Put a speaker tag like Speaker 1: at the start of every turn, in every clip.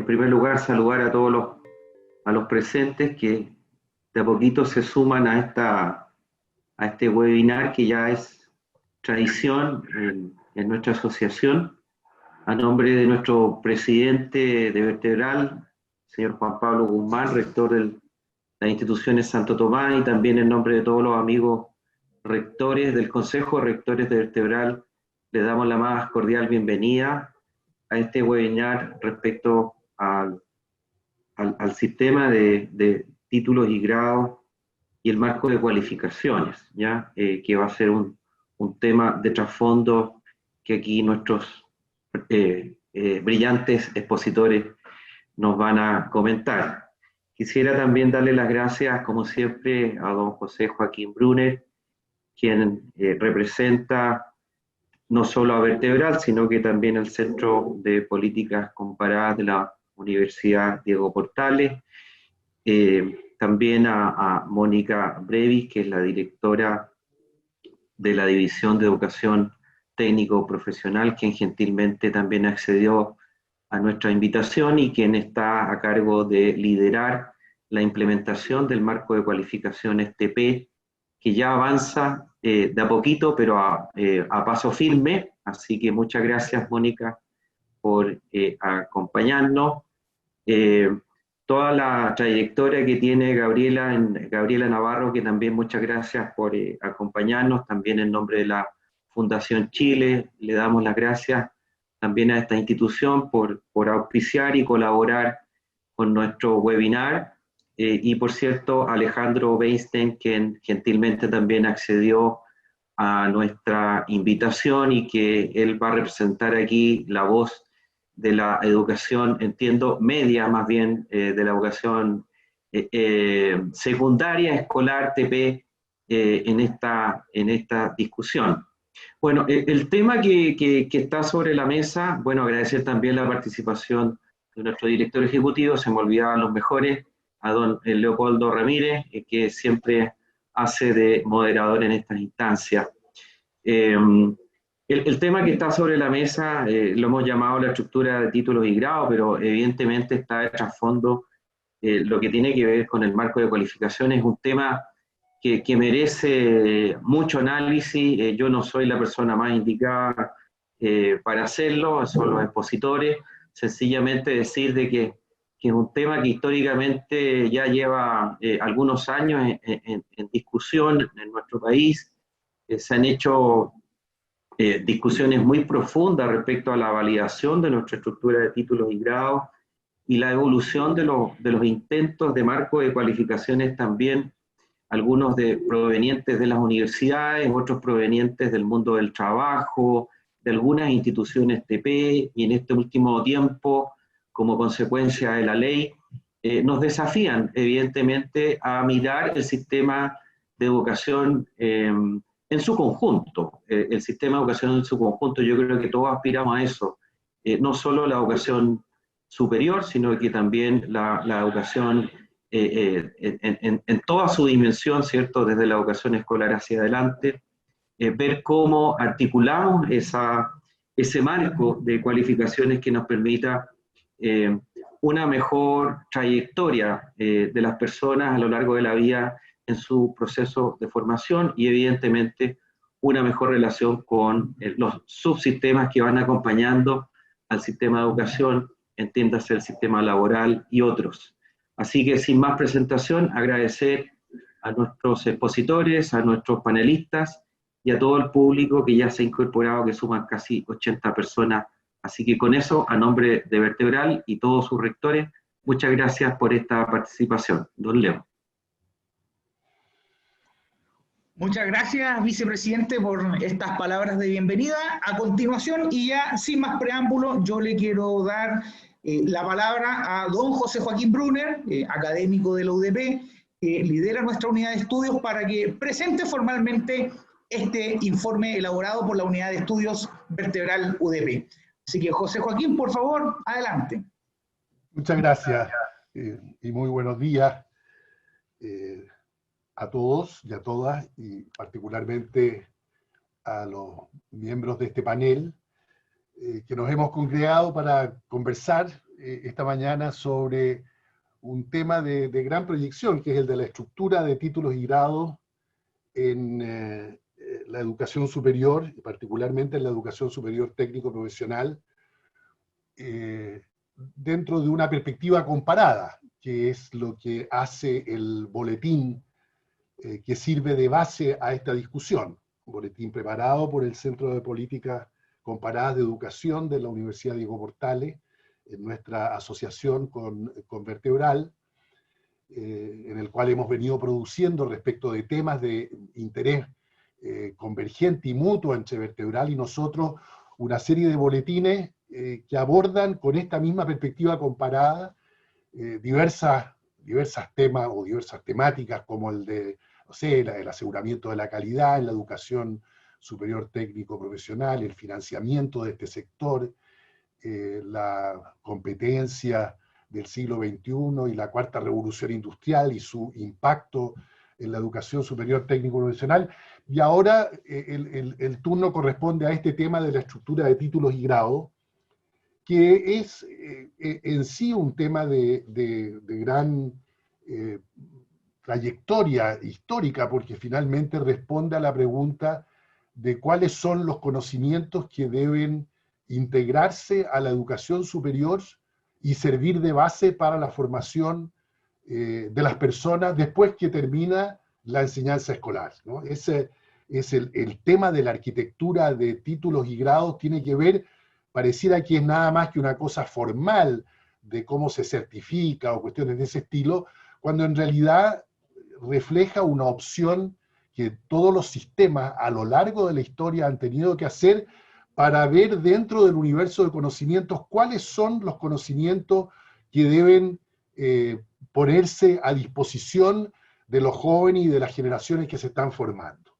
Speaker 1: en primer lugar, saludar a todos los presentes que de a poquito se suman a este webinar que ya es tradición en nuestra asociación. A nombre de nuestro presidente de Vertebral, señor Juan Pablo Guzmán, rector de las instituciones Santo Tomás, y también en nombre de todos los amigos rectores del Consejo de Rectores de Vertebral, les damos la más cordial bienvenida a este webinar respecto al sistema de títulos y grados y el marco de cualificaciones, ¿ya? Que va a ser un tema de trasfondo que aquí nuestros brillantes expositores nos van a comentar. Quisiera también darle las gracias, como siempre, a don José Joaquín Brunner, quien representa no solo a Vertebral, sino que también al Centro de Políticas Comparadas de la Universidad Diego Portales, también a Mónica Brevis, que es la directora de la División de Educación Técnico Profesional, quien gentilmente también accedió a nuestra invitación y quien está a cargo de liderar la implementación del marco de cualificaciones TP, que ya avanza de a poquito, pero a paso firme. Así que muchas gracias, Mónica, por acompañarnos. Toda la trayectoria que tiene Gabriela Navarro, que también muchas gracias por acompañarnos, también en nombre de la Fundación Chile, le damos las gracias también a esta institución por auspiciar y colaborar con nuestro webinar. Y por cierto, Alejandro Weinstein, quien gentilmente también accedió a nuestra invitación y que él va a representar aquí la voz de la educación, entiendo, media más bien, de la educación secundaria, escolar, TP, en esta discusión. Bueno, el tema que está sobre la mesa, bueno, agradecer también la participación de nuestro director ejecutivo, se me olvidaban los mejores, a don Leopoldo Ramírez, que siempre hace de moderador en estas instancias. El tema que está sobre la mesa lo hemos llamado la estructura de títulos y grados, pero evidentemente está de trasfondo lo que tiene que ver con el marco de cualificaciones. Es un tema que merece mucho análisis. Yo no soy la persona más indicada para hacerlo, son los expositores. Sencillamente decir de que es un tema que históricamente ya lleva algunos años en discusión en nuestro país. Se han hecho discusiones muy profundas respecto a la validación de nuestra estructura de títulos y grados y la evolución de los intentos de marco de cualificaciones también, algunos provenientes de las universidades, otros provenientes del mundo del trabajo, de algunas instituciones TP, y en este último tiempo, como consecuencia de la ley, nos desafían evidentemente a mirar el sistema de educación en su conjunto. El sistema de educación en su conjunto, yo creo que todos aspiramos a eso, no solo la educación superior, sino que también la educación en toda su dimensión, ¿cierto? Desde la educación escolar hacia adelante, ver cómo articulamos ese marco de cualificaciones que nos permita una mejor trayectoria de las personas a lo largo de la vida en su proceso de formación y evidentemente una mejor relación con los subsistemas que van acompañando al sistema de educación, entiéndase el sistema laboral y otros. Así que sin más presentación, agradecer a nuestros expositores, a nuestros panelistas y a todo el público que ya se ha incorporado, que suman casi 80 personas. Así que con eso, a nombre de Vertebral y todos sus rectores, muchas gracias por esta participación. Don Leo.
Speaker 2: Muchas gracias, vicepresidente, por estas palabras de bienvenida. A continuación, y ya sin más preámbulo, yo le quiero dar la palabra a don José Joaquín Brunner, académico de la UDP, que lidera nuestra unidad de estudios para que presente formalmente este informe elaborado por la unidad de estudios Vertebral UDP. Así que, José Joaquín, por favor, adelante.
Speaker 3: Muchas gracias y muy buenos días a todos y a todas, y particularmente a los miembros de este panel que nos hemos congregado para conversar esta mañana sobre un tema de gran proyección, que es el de la estructura de títulos y grados en la educación superior, y particularmente en la educación superior técnico-profesional, dentro de una perspectiva comparada, que es lo que hace el boletín que sirve de base a esta discusión. Un boletín preparado por el Centro de Políticas Comparadas de Educación de la Universidad Diego Portales, en nuestra asociación con Vertebral, en el cual hemos venido produciendo respecto de temas de interés convergente y mutuo entre Vertebral y nosotros, una serie de boletines que abordan con esta misma perspectiva comparada diversas temas o diversas temáticas, como el de, no sé, el aseguramiento de la calidad en la educación superior técnico profesional, el financiamiento de este sector, la competencia del siglo XXI y la cuarta revolución industrial y su impacto en la educación superior técnico profesional. Y ahora el turno corresponde a este tema de la estructura de títulos y grados, que es en sí un tema de gran trayectoria histórica, porque finalmente responde a la pregunta de cuáles son los conocimientos que deben integrarse a la educación superior y servir de base para la formación de las personas después que termina la enseñanza escolar, ¿no? Ese es el tema de la arquitectura de títulos y grados, tiene que ver, pareciera que es nada más que una cosa formal de cómo se certifica o cuestiones de ese estilo, cuando en realidad refleja una opción que todos los sistemas a lo largo de la historia han tenido que hacer para ver dentro del universo de conocimientos cuáles son los conocimientos que deben ponerse a disposición de los jóvenes y de las generaciones que se están formando.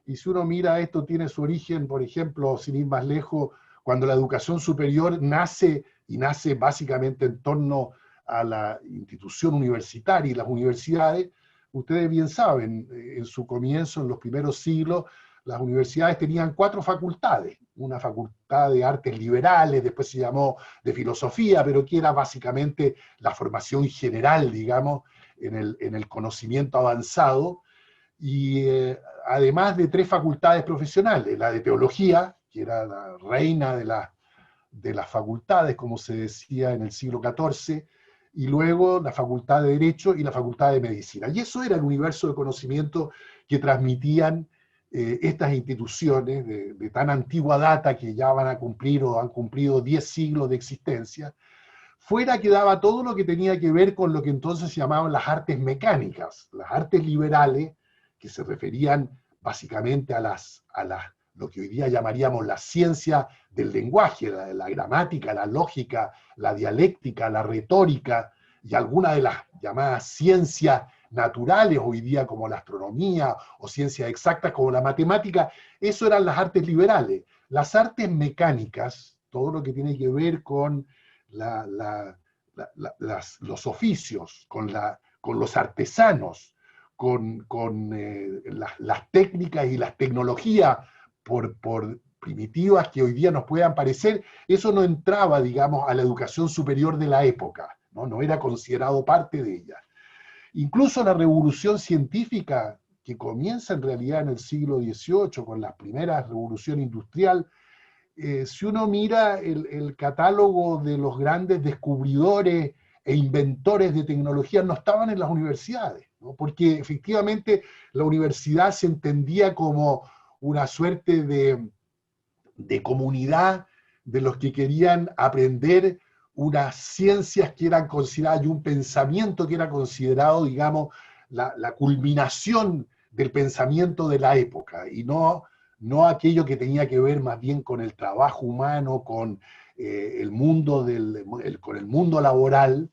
Speaker 3: Y si uno mira esto, tiene su origen, por ejemplo, sin ir más lejos, cuando la educación superior nace, y nace básicamente en torno a la institución universitaria y las universidades. Ustedes bien saben, en su comienzo, en los primeros siglos, las universidades tenían 4 facultades, una facultad de artes liberales, después se llamó de filosofía, pero que era básicamente la formación general, digamos, en el conocimiento avanzado, y además de 3 facultades profesionales, la de teología, que era la reina de las facultades, como se decía en el siglo XIV, y luego la facultad de Derecho y la facultad de Medicina. Y eso era el universo de conocimiento que transmitían estas instituciones de tan antigua data, que ya van a cumplir o han cumplido 10 siglos de existencia. Fuera quedaba todo lo que tenía que ver con lo que entonces se llamaban las artes mecánicas, las artes liberales, que se referían básicamente a lo que hoy día llamaríamos la ciencia del lenguaje, la gramática, la lógica, la dialéctica, la retórica, y algunas de las llamadas ciencias naturales hoy día, como la astronomía, o ciencias exactas como la matemática. Eso eran las artes liberales. Las artes mecánicas, todo lo que tiene que ver con los oficios, con los artesanos, con las técnicas y las tecnologías, por primitivas que hoy día nos puedan parecer, eso no entraba, digamos, a la educación superior de la época, no era considerado parte de ella. Incluso la revolución científica, que comienza en realidad en el siglo XVIII, con la primera revolución industrial, si uno mira el catálogo de los grandes descubridores e inventores de tecnología, no estaban en las universidades, ¿no? Porque efectivamente la universidad se entendía como una suerte de comunidad de los que querían aprender unas ciencias que eran consideradas, y un pensamiento que era considerado, digamos, la culminación del pensamiento de la época, y no aquello que tenía que ver más bien con el trabajo humano, con el mundo con el mundo laboral.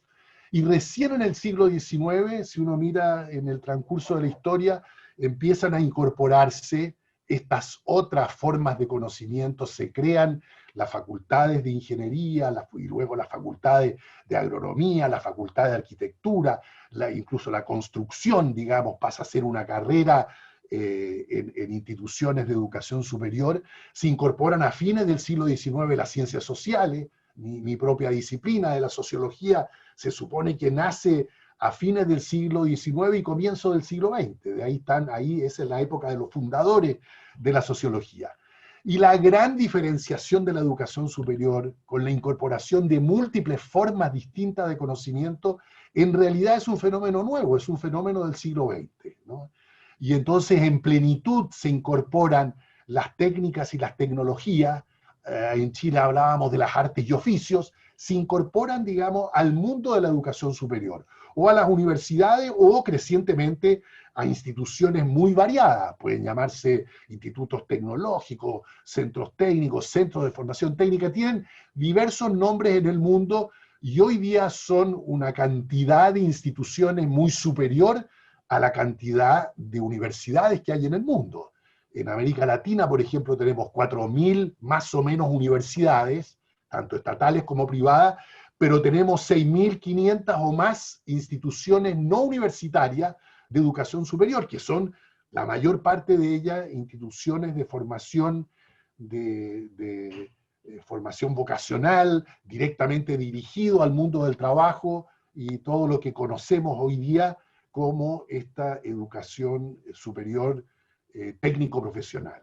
Speaker 3: Y recién en el siglo XIX, si uno mira en el transcurso de la historia, empiezan a incorporarse estas otras formas de conocimiento, se crean las facultades de ingeniería, y luego las facultades de agronomía, la facultad de arquitectura, incluso la construcción, digamos, pasa a ser una carrera en instituciones de educación superior. Se incorporan a fines del siglo XIX las ciencias sociales, mi propia disciplina de la sociología se supone que nace a fines del siglo XIX y comienzo del siglo XX. De ahí esa es la época de los fundadores de la sociología. Y la gran diferenciación de la educación superior, con la incorporación de múltiples formas distintas de conocimiento, en realidad es un fenómeno nuevo, es un fenómeno del siglo XX, ¿no? Y entonces en plenitud se incorporan las técnicas y las tecnologías. En Chile hablábamos de las artes y oficios, se incorporan, digamos, al mundo de la educación superior, o a las universidades, o crecientemente a instituciones muy variadas. Pueden llamarse institutos tecnológicos, centros técnicos, centros de formación técnica, tienen diversos nombres en el mundo, y hoy día son una cantidad de instituciones muy superior a la cantidad de universidades que hay en el mundo. En América Latina, por ejemplo, tenemos 4.000 más o menos universidades, tanto estatales como privadas, pero tenemos 6.500 o más instituciones no universitarias de educación superior, que son la mayor parte de ellas instituciones de formación, de formación vocacional, directamente dirigido al mundo del trabajo y todo lo que conocemos hoy día como esta educación superior técnico-profesional.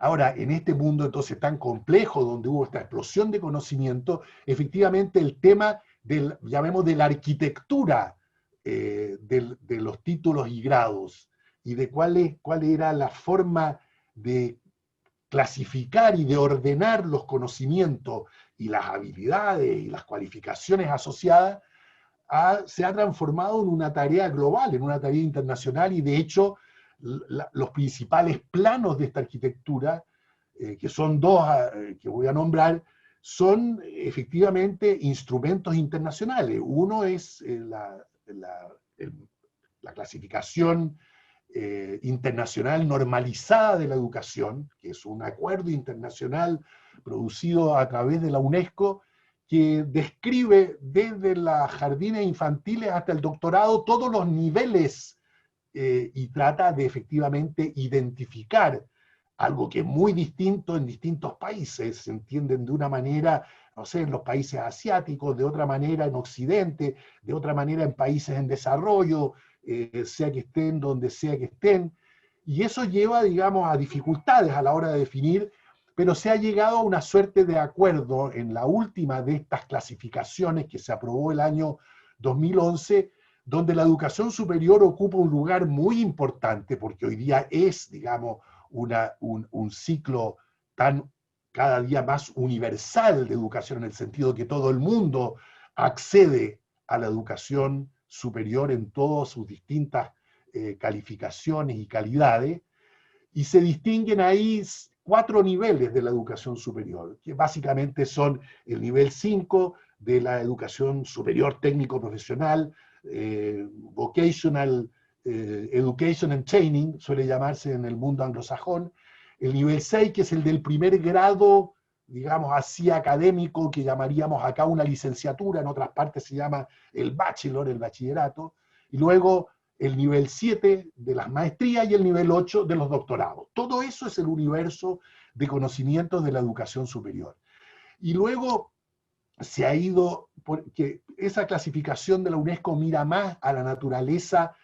Speaker 3: Ahora, en este mundo entonces tan complejo, donde hubo esta explosión de conocimiento, efectivamente el tema llamemos de la arquitectura de los títulos y grados, y de cuál era la forma de clasificar y de ordenar los conocimientos y las habilidades y las cualificaciones asociadas, se ha transformado en una tarea global, en una tarea internacional, y de hecho los principales planos de esta arquitectura, que son dos que voy a nombrar, son efectivamente instrumentos internacionales. Uno es la clasificación internacional normalizada de la educación, que es un acuerdo internacional producido a través de la UNESCO, que describe desde las jardines infantiles hasta el doctorado todos los niveles y trata de efectivamente identificar algo que es muy distinto en distintos países. Se entienden de una manera, no sé, en los países asiáticos, de otra manera en Occidente, de otra manera en países en desarrollo, sea que estén donde sea que estén. Y eso lleva, digamos, a dificultades a la hora de definir, pero se ha llegado a una suerte de acuerdo en la última de estas clasificaciones que se aprobó el año 2011, donde la educación superior ocupa un lugar muy importante, porque hoy día es, digamos, un ciclo cada día más universal de educación, en el sentido que todo el mundo accede a la educación superior en todas sus distintas calificaciones y calidades, y se distinguen ahí 4 niveles de la educación superior, que básicamente son el nivel 5 de la educación superior técnico-profesional, vocational education and training, suele llamarse en el mundo anglosajón, el nivel 6, que es el del primer grado, digamos así, académico, que llamaríamos acá una licenciatura, en otras partes se llama el bachelor, el bachillerato, y luego el nivel 7 de las maestrías y el nivel 8 de los doctorados. Todo eso es el universo de conocimientos de la educación superior. Y luego se ha ido, porque esa clasificación de la UNESCO mira más a la naturaleza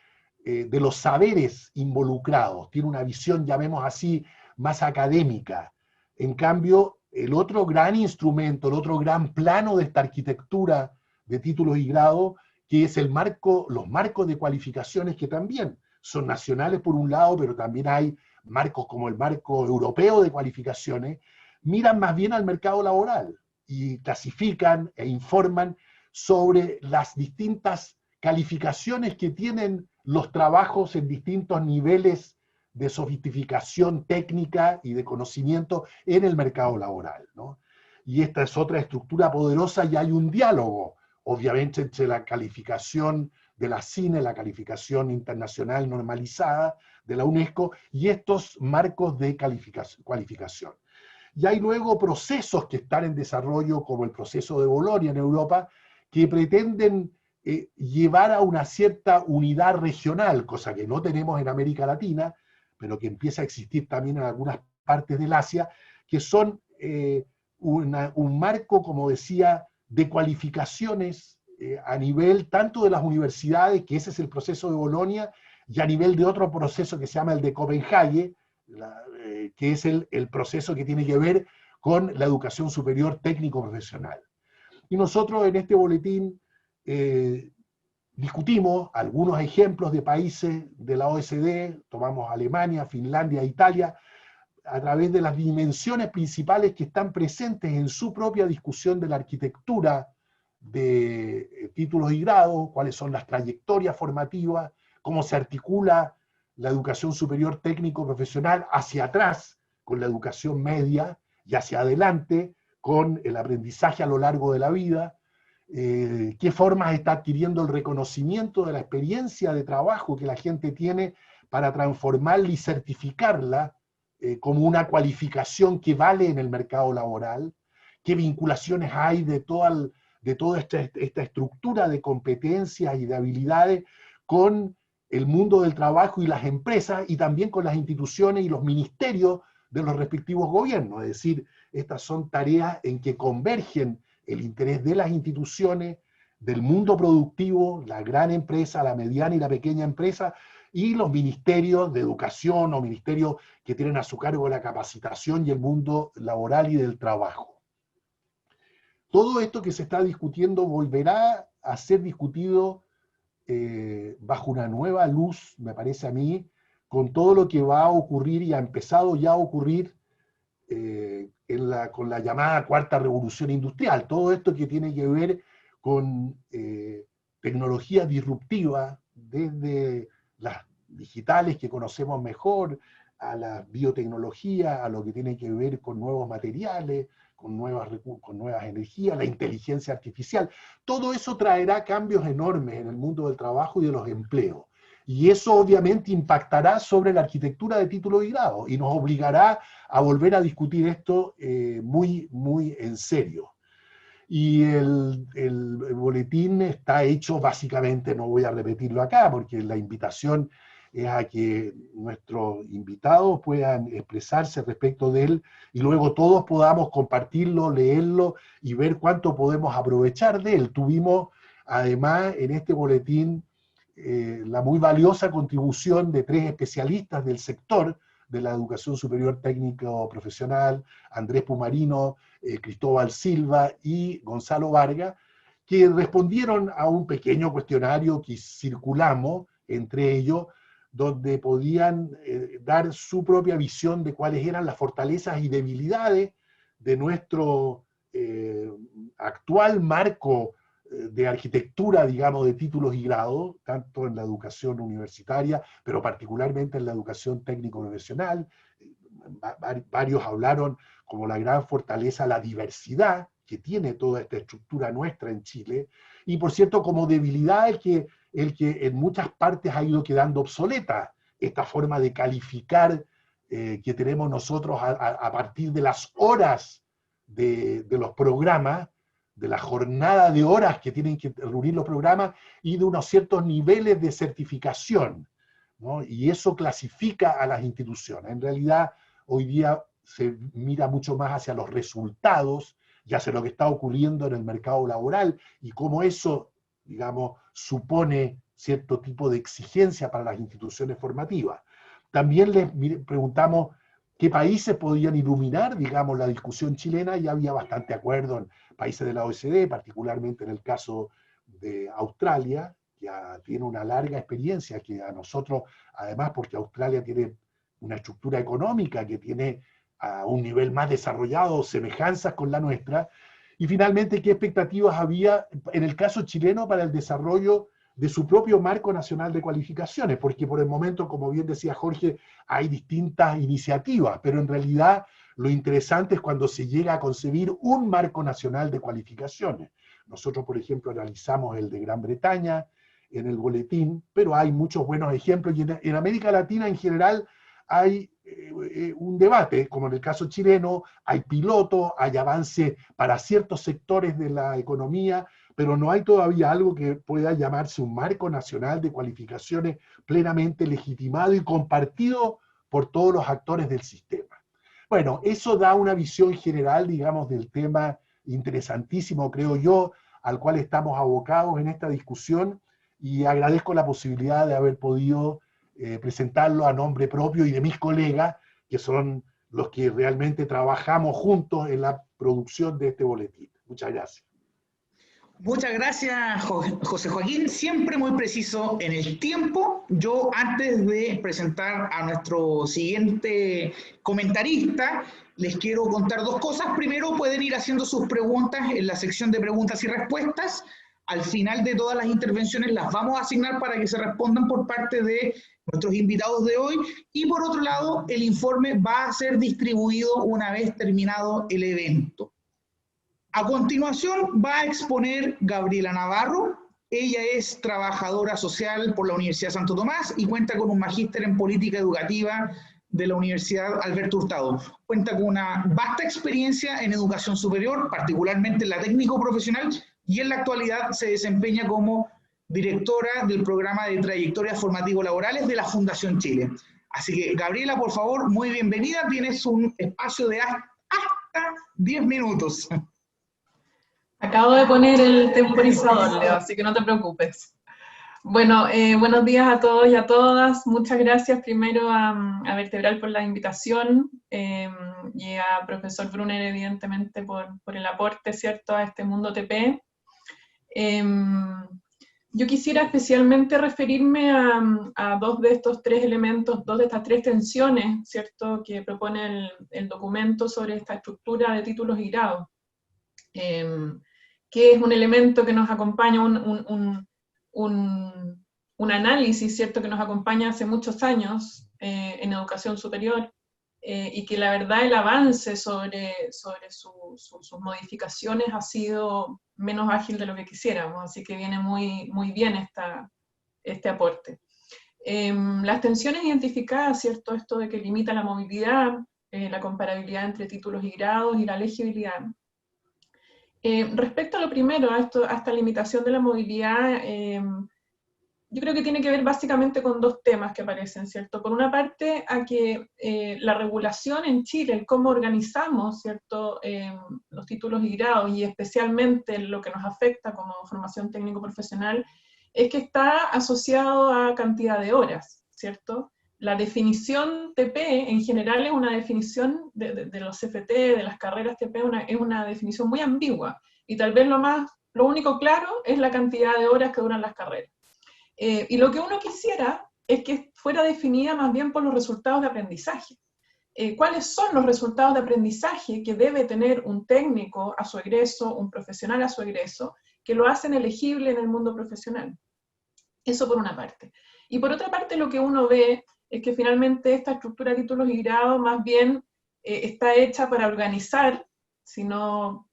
Speaker 3: de los saberes involucrados, tiene una visión, llamemos así, más académica. En cambio, el otro gran instrumento, el otro gran plano de esta arquitectura de títulos y grados, que es los marcos de cualificaciones, que también son nacionales por un lado, pero también hay marcos como el marco europeo de cualificaciones, miran más bien al mercado laboral y clasifican e informan sobre las distintas calificaciones que tienen los trabajos en distintos niveles de sofisticación técnica y de conocimiento en el mercado laboral, ¿no? Y esta es otra estructura poderosa, y hay un diálogo, obviamente, entre la calificación de la CINE, la calificación internacional normalizada de la UNESCO, y estos marcos de cualificación. Y hay luego procesos que están en desarrollo, como el proceso de Bolonia en Europa, que pretenden llevar a una cierta unidad regional, cosa que no tenemos en América Latina, pero que empieza a existir también en algunas partes del Asia, que son un marco, como decía, de cualificaciones a nivel tanto de las universidades, que ese es el proceso de Bolonia, y a nivel de otro proceso que se llama el de Copenhague, que es el proceso que tiene que ver con la educación superior técnico-profesional. Y nosotros en este boletín discutimos algunos ejemplos de países de la OECD, tomamos Alemania, Finlandia, Italia, a través de las dimensiones principales que están presentes en su propia discusión de la arquitectura de títulos y grados, cuáles son las trayectorias formativas, cómo se articula la educación superior técnico-profesional hacia atrás con la educación media y hacia adelante con el aprendizaje a lo largo de la vida, qué formas está adquiriendo el reconocimiento de la experiencia de trabajo que la gente tiene para transformarla y certificarla como una cualificación que vale en el mercado laboral, qué vinculaciones hay de toda esta estructura de competencias y de habilidades con el mundo del trabajo y las empresas, y también con las instituciones y los ministerios de los respectivos gobiernos. Es decir, estas son tareas en que convergen el interés de las instituciones, del mundo productivo, la gran empresa, la mediana y la pequeña empresa, y los ministerios de educación o ministerios que tienen a su cargo la capacitación y el mundo laboral y del trabajo. Todo esto que se está discutiendo volverá a ser discutido bajo una nueva luz, me parece a mí, con todo lo que va a ocurrir y ha empezado ya a ocurrir con la llamada cuarta revolución industrial. Todo esto que tiene que ver con tecnologías disruptivas, desde las digitales que conocemos mejor, a la biotecnología, a lo que tiene que ver con nuevos materiales, con nuevas energías, la inteligencia artificial. Todo eso traerá cambios enormes en el mundo del trabajo y de los empleos. Y eso obviamente impactará sobre la arquitectura de títulos y grados y nos obligará a volver a discutir esto muy, muy en serio. Y el boletín está hecho básicamente, no voy a repetirlo acá, porque la invitación es a que nuestros invitados puedan expresarse respecto de él y luego todos podamos compartirlo, leerlo y ver cuánto podemos aprovechar de él. Tuvimos además en este boletín la muy valiosa contribución de 3 especialistas del sector de la educación superior técnico-profesional, Andrés Pumarino, Cristóbal Silva y Gonzalo Vargas, que respondieron a un pequeño cuestionario que circulamos entre ellos, donde podían dar su propia visión de cuáles eran las fortalezas y debilidades de nuestro actual marco de arquitectura, digamos, de títulos y grados, tanto en la educación universitaria, pero particularmente en la educación técnico-profesional. Varios hablaron como la gran fortaleza, la diversidad que tiene toda esta estructura nuestra en Chile, y por cierto, como debilidad el que en muchas partes ha ido quedando obsoleta esta forma de calificar que tenemos nosotros a partir de las horas de los programas, de la jornada de horas que tienen que reunir los programas y de unos ciertos niveles de certificación, ¿no? Y eso clasifica a las instituciones. En realidad, hoy día se mira mucho más hacia los resultados y hacia lo que está ocurriendo en el mercado laboral y cómo eso, digamos, supone cierto tipo de exigencia para las instituciones formativas. También les preguntamos qué países podían iluminar, digamos, la discusión chilena, y había bastante acuerdo en países de la OECD, particularmente en el caso de Australia, que tiene una larga experiencia, que a nosotros, además, porque Australia tiene una estructura económica que tiene a un nivel más desarrollado, semejanzas con la nuestra, y finalmente qué expectativas había en el caso chileno para el desarrollo de su propio marco nacional de cualificaciones, porque por el momento, como bien decía Jorge, hay distintas iniciativas, pero en realidad lo interesante es cuando se llega a concebir un marco nacional de cualificaciones. Nosotros, por ejemplo, analizamos el de Gran Bretaña en el boletín, pero hay muchos buenos ejemplos, y en América Latina en general hay un debate, como en el caso chileno, hay pilotos, hay avance para ciertos sectores de la economía, pero no hay todavía algo que pueda llamarse un marco nacional de cualificaciones plenamente legitimado y compartido por todos los actores del sistema. Bueno, eso da una visión general, digamos, del tema interesantísimo, creo yo, al cual estamos abocados en esta discusión, y agradezco la posibilidad de haber podido presentarlo a nombre propio y de mis colegas, que son los que realmente trabajamos juntos en la producción de este boletín. Muchas gracias.
Speaker 2: Muchas gracias, José Joaquín, siempre muy preciso en el tiempo. Yo, antes de presentar a nuestro siguiente comentarista, les quiero contar dos cosas. Primero, pueden ir haciendo sus preguntas en la sección de preguntas y respuestas. Al final de todas las intervenciones las vamos a asignar para que se respondan por parte de nuestros invitados de hoy. Y por otro lado, el informe va a ser distribuido una vez terminado el evento. A continuación va a exponer Gabriela Navarro. Ella es trabajadora social por la Universidad Santo Tomás y cuenta con un magíster en política educativa de la Universidad Alberto Hurtado. Cuenta con una vasta experiencia en educación superior, particularmente en la técnico profesional, y en la actualidad se desempeña como directora del programa de trayectorias formativo-laborales de la Fundación Chile. Así que, Gabriela, por favor, muy bienvenida. Tienes un espacio de hasta 10 minutos.
Speaker 4: Acabo de poner el temporizador, Leo, así que no te preocupes. Bueno, buenos días a todos y a todas. Muchas gracias primero a Vertebral por la invitación y a profesor Brunner, evidentemente, por el aporte, ¿cierto?, a este mundo TP. Yo quisiera especialmente referirme a dos de estos tres elementos, dos de estas tres tensiones, ¿cierto?, que propone el documento sobre esta estructura de títulos y grados. Que es un elemento que nos acompaña, un análisis, ¿cierto?, que nos acompaña hace muchos años en educación superior, y que la verdad el avance sobre sus modificaciones ha sido menos ágil de lo que quisiéramos, así que viene muy bien este aporte. Las tensiones identificadas, ¿cierto?, esto de que limita la movilidad, la comparabilidad entre títulos y grados y la legibilidad. Respecto a lo primero, a esta limitación de la movilidad, yo creo que tiene que ver básicamente con dos temas que aparecen, ¿cierto? Por una parte, a que la regulación en Chile, el cómo organizamos, ¿cierto?, los títulos y grados, y especialmente lo que nos afecta como formación técnico-profesional, es que está asociado a cantidad de horas, ¿cierto? La definición TP en general es una definición de los CFT, de las carreras TP, es una definición muy ambigua, y tal vez lo único claro es la cantidad de horas que duran las carreras. Y lo que uno quisiera es que fuera definida más bien por los resultados de aprendizaje. ¿Cuáles son los resultados de aprendizaje que debe tener un técnico a su egreso, un profesional a su egreso, que lo hacen elegible en el mundo profesional? Eso por una parte. Y por otra parte, lo que uno ve es que finalmente esta estructura de títulos y grados más bien está hecha para organizar, sino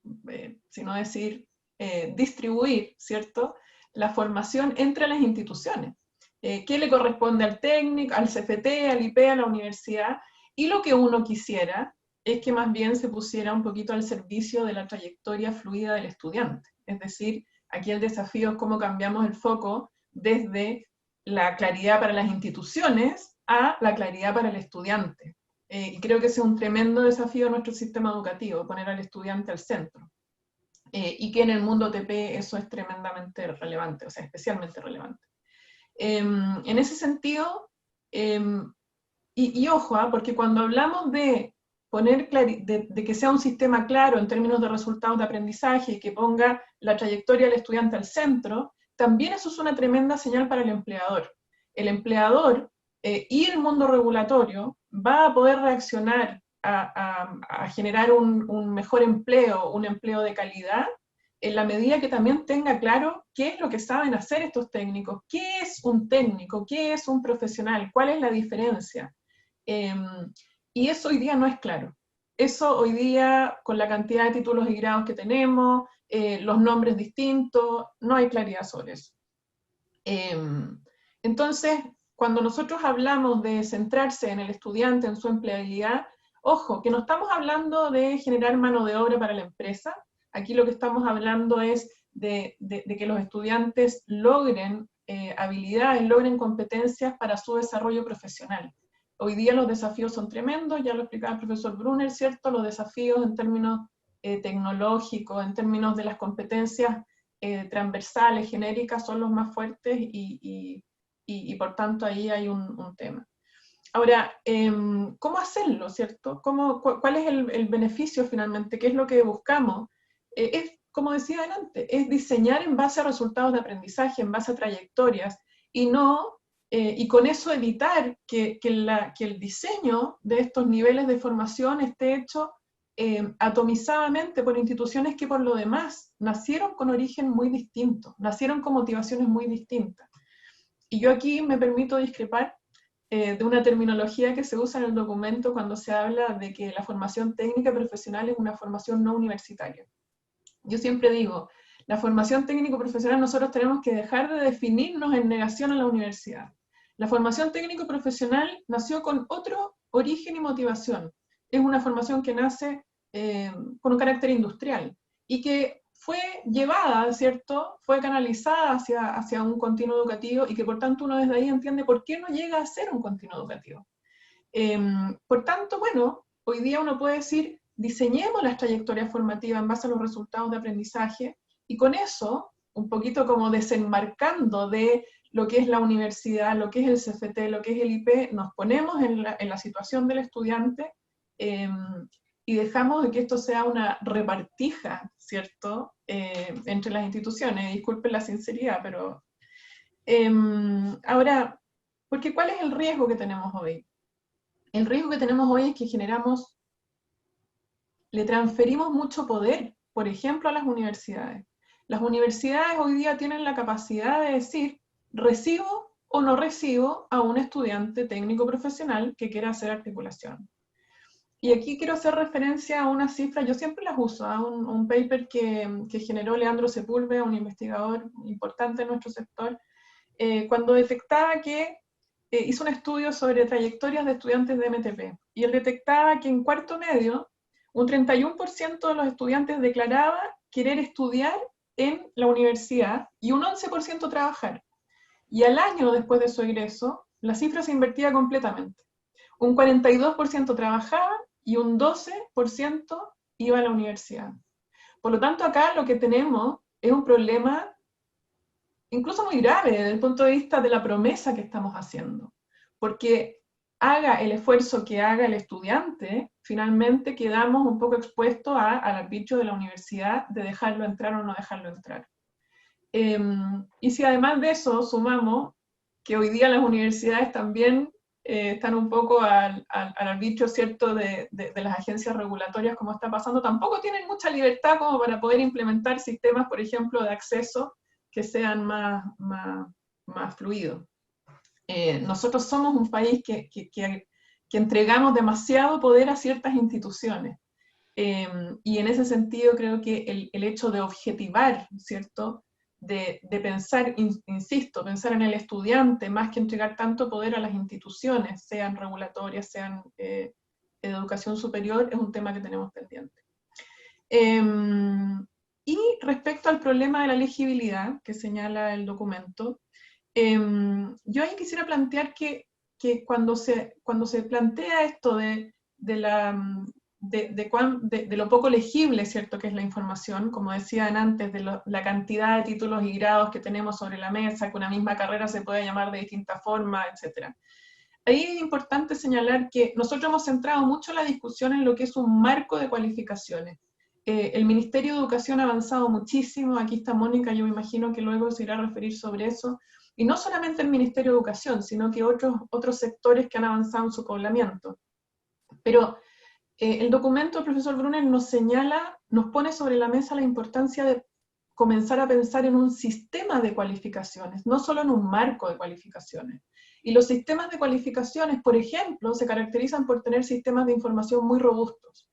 Speaker 4: decir distribuir, ¿cierto?, la formación entre las instituciones. ¿Qué le corresponde al técnico, al CFT, al IP, a la universidad? Y lo que uno quisiera es que más bien se pusiera un poquito al servicio de la trayectoria fluida del estudiante. Es decir, aquí el desafío es cómo cambiamos el foco desde la claridad para las instituciones a la claridad para el estudiante. Y creo que ese es un tremendo desafío de nuestro sistema educativo, poner al estudiante al centro. Y que en el mundo TP eso es tremendamente relevante, o sea, especialmente relevante. En ese sentido, y ojo, porque cuando hablamos de poner de que sea un sistema claro en términos de resultados de aprendizaje y que ponga la trayectoria del estudiante al centro, también eso es una tremenda señal para el empleador. El empleador y el mundo regulatorio va a poder reaccionar a generar un mejor empleo, un empleo de calidad, en la medida que también tenga claro qué es lo que saben hacer estos técnicos, qué es un técnico, qué es un profesional, cuál es la diferencia. Y eso hoy día no es claro. Eso hoy día, con la cantidad de títulos y grados que tenemos, los nombres distintos, no hay claridad sobre eso. Entonces, cuando nosotros hablamos de centrarse en el estudiante, en su empleabilidad, ojo, que no estamos hablando de generar mano de obra para la empresa. Aquí lo que estamos hablando es de que los estudiantes logren habilidades, logren competencias para su desarrollo profesional. Hoy día los desafíos son tremendos, ya lo explicaba el profesor Brunner, ¿cierto? Los desafíos en términos tecnológicos, en términos de las competencias transversales, genéricas, son los más fuertes y por tanto ahí hay un tema. Ahora, ¿cómo hacerlo, cierto? ¿Cuál es el beneficio finalmente? ¿Qué es lo que buscamos? Es, como decía antes, es diseñar en base a resultados de aprendizaje, en base a trayectorias, y con eso evitar que el diseño de estos niveles de formación esté hecho atomizadamente por instituciones que por lo demás nacieron con origen muy distinto, nacieron con motivaciones muy distintas. Y yo aquí me permito discrepar de una terminología que se usa en el documento cuando se habla de que la formación técnica profesional es una formación no universitaria. Yo siempre digo, la formación técnico-profesional nosotros tenemos que dejar de definirnos en negación a la universidad. La formación técnico-profesional nació con otro origen y motivación. Es una formación que nace con un carácter industrial y que fue llevada, ¿cierto? Fue canalizada hacia un continuo educativo y que por tanto uno desde ahí entiende por qué no llega a ser un continuo educativo. Por tanto, bueno, hoy día uno puede decir, diseñemos las trayectorias formativas en base a los resultados de aprendizaje y con eso, un poquito como desenmarcando de lo que es la universidad, lo que es el CFT, lo que es el IP, nos ponemos en la situación del estudiante y dejamos de que esto sea una repartija, ¿cierto?, entre las instituciones. Disculpen la sinceridad, pero... ahora, porque ¿cuál es el riesgo que tenemos hoy? El riesgo que tenemos hoy es que le transferimos mucho poder, por ejemplo, a las universidades. Las universidades hoy día tienen la capacidad de decir, recibo o no recibo a un estudiante técnico profesional que quiera hacer articulación. Y aquí quiero hacer referencia a una cifra, yo siempre las uso, a un paper que generó Leandro Sepúlveda, un investigador importante en nuestro sector, cuando detectaba que hizo un estudio sobre trayectorias de estudiantes de MTP, y él detectaba que en cuarto medio, un 31% de los estudiantes declaraba querer estudiar en la universidad y un 11% trabajar. Y al año después de su egreso, la cifra se invertía completamente. Un 42% trabajaba y un 12% iba a la universidad. Por lo tanto, acá lo que tenemos es un problema incluso muy grave desde el punto de vista de la promesa que estamos haciendo. Porque haga el esfuerzo que haga el estudiante, finalmente quedamos un poco expuestos al arbitrio de la universidad de dejarlo entrar o no dejarlo entrar. Y si además de eso sumamos que hoy día las universidades también están un poco al arbitrio, ¿cierto?, de las agencias regulatorias, como está pasando, tampoco tienen mucha libertad como para poder implementar sistemas, por ejemplo, de acceso que sean más fluidos. Nosotros somos un país que entregamos demasiado poder a ciertas instituciones. Y en ese sentido creo que el hecho de objetivar, ¿cierto?, de pensar, insisto, pensar en el estudiante más que entregar tanto poder a las instituciones, sean regulatorias, sean de educación superior, es un tema que tenemos pendiente. Y respecto al problema de la legibilidad que señala el documento, yo ahí quisiera plantear que cuando se plantea esto de lo poco legible, ¿cierto?, que es la información, como decían antes, de la cantidad de títulos y grados que tenemos sobre la mesa, que una misma carrera se puede llamar de distintas formas, etc. Ahí es importante señalar que nosotros hemos centrado mucho la discusión en lo que es un marco de cualificaciones. El Ministerio de Educación ha avanzado muchísimo, aquí está Mónica, yo me imagino que luego se irá a referir sobre eso, y no solamente el Ministerio de Educación, sino que otros sectores que han avanzado en su poblamiento. Pero el documento del profesor Brunner nos pone sobre la mesa la importancia de comenzar a pensar en un sistema de cualificaciones, no solo en un marco de cualificaciones. Y los sistemas de cualificaciones, por ejemplo, se caracterizan por tener sistemas de información muy robustos.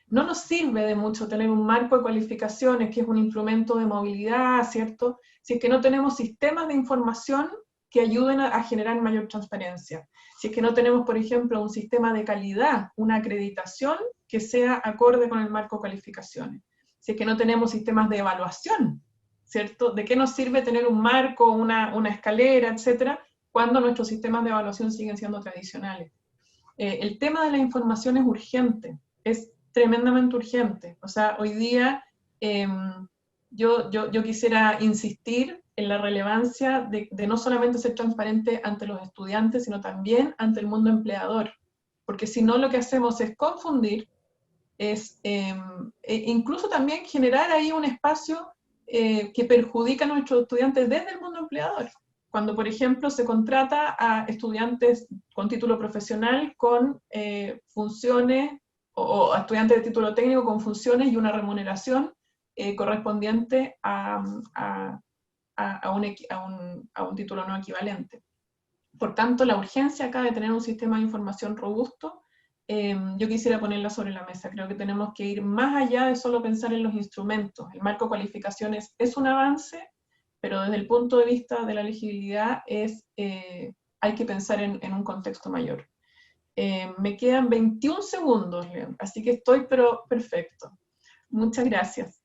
Speaker 4: No nos sirve de mucho tener un marco de cualificaciones, que es un instrumento de movilidad, ¿cierto?, si es que no tenemos sistemas de información que ayuden a generar mayor transparencia. Si es que no tenemos, por ejemplo, un sistema de calidad, una acreditación que sea acorde con el marco de cualificaciones. Si es que no tenemos sistemas de evaluación, ¿cierto? ¿De qué nos sirve tener un marco, una escalera, etcétera, cuando nuestros sistemas de evaluación siguen siendo tradicionales? El tema de la información es urgente, es tremendamente urgente. O sea, hoy día yo quisiera insistir en la relevancia de no solamente ser transparente ante los estudiantes, sino también ante el mundo empleador. Porque si no, lo que hacemos es confundir, incluso también generar ahí un espacio que perjudica a nuestros estudiantes desde el mundo empleador. Cuando, por ejemplo, se contrata a estudiantes con título profesional con funciones, o a estudiantes de título técnico con funciones y una remuneración correspondiente a un título no equivalente. Por tanto, la urgencia acá de tener un sistema de información robusto, yo quisiera ponerla sobre la mesa. Creo que tenemos que ir más allá de solo pensar en los instrumentos. El marco de cualificaciones es un avance, pero desde el punto de vista de la elegibilidad hay que pensar en un contexto mayor. Me quedan 21 segundos, León, así que estoy pero perfecto. Muchas gracias.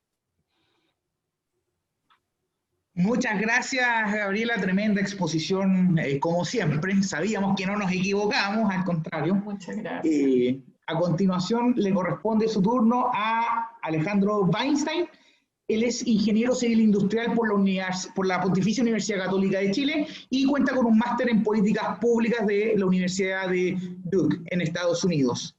Speaker 2: Muchas gracias, Gabriela, tremenda exposición, como siempre. Sabíamos que no nos equivocamos, al contrario.
Speaker 4: Muchas gracias.
Speaker 2: A continuación le corresponde su turno a Alejandro Weinstein. Él es ingeniero civil industrial por la Pontificia Universidad Católica de Chile y cuenta con un máster en políticas públicas de la Universidad de Duke, en Estados Unidos.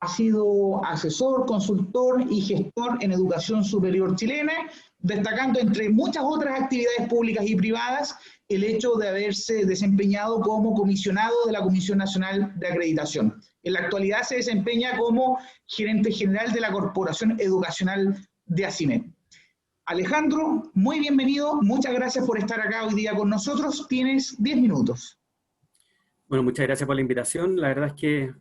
Speaker 2: Ha sido asesor, consultor y gestor en educación superior chilena, destacando entre muchas otras actividades públicas y privadas el hecho de haberse desempeñado como comisionado de la Comisión Nacional de Acreditación. En la actualidad se desempeña como gerente general de la Corporación Educacional de ACIMED. Alejandro, muy bienvenido, muchas gracias por estar acá hoy día con nosotros, tienes 10 minutos.
Speaker 5: Bueno, muchas gracias por la invitación, la verdad es que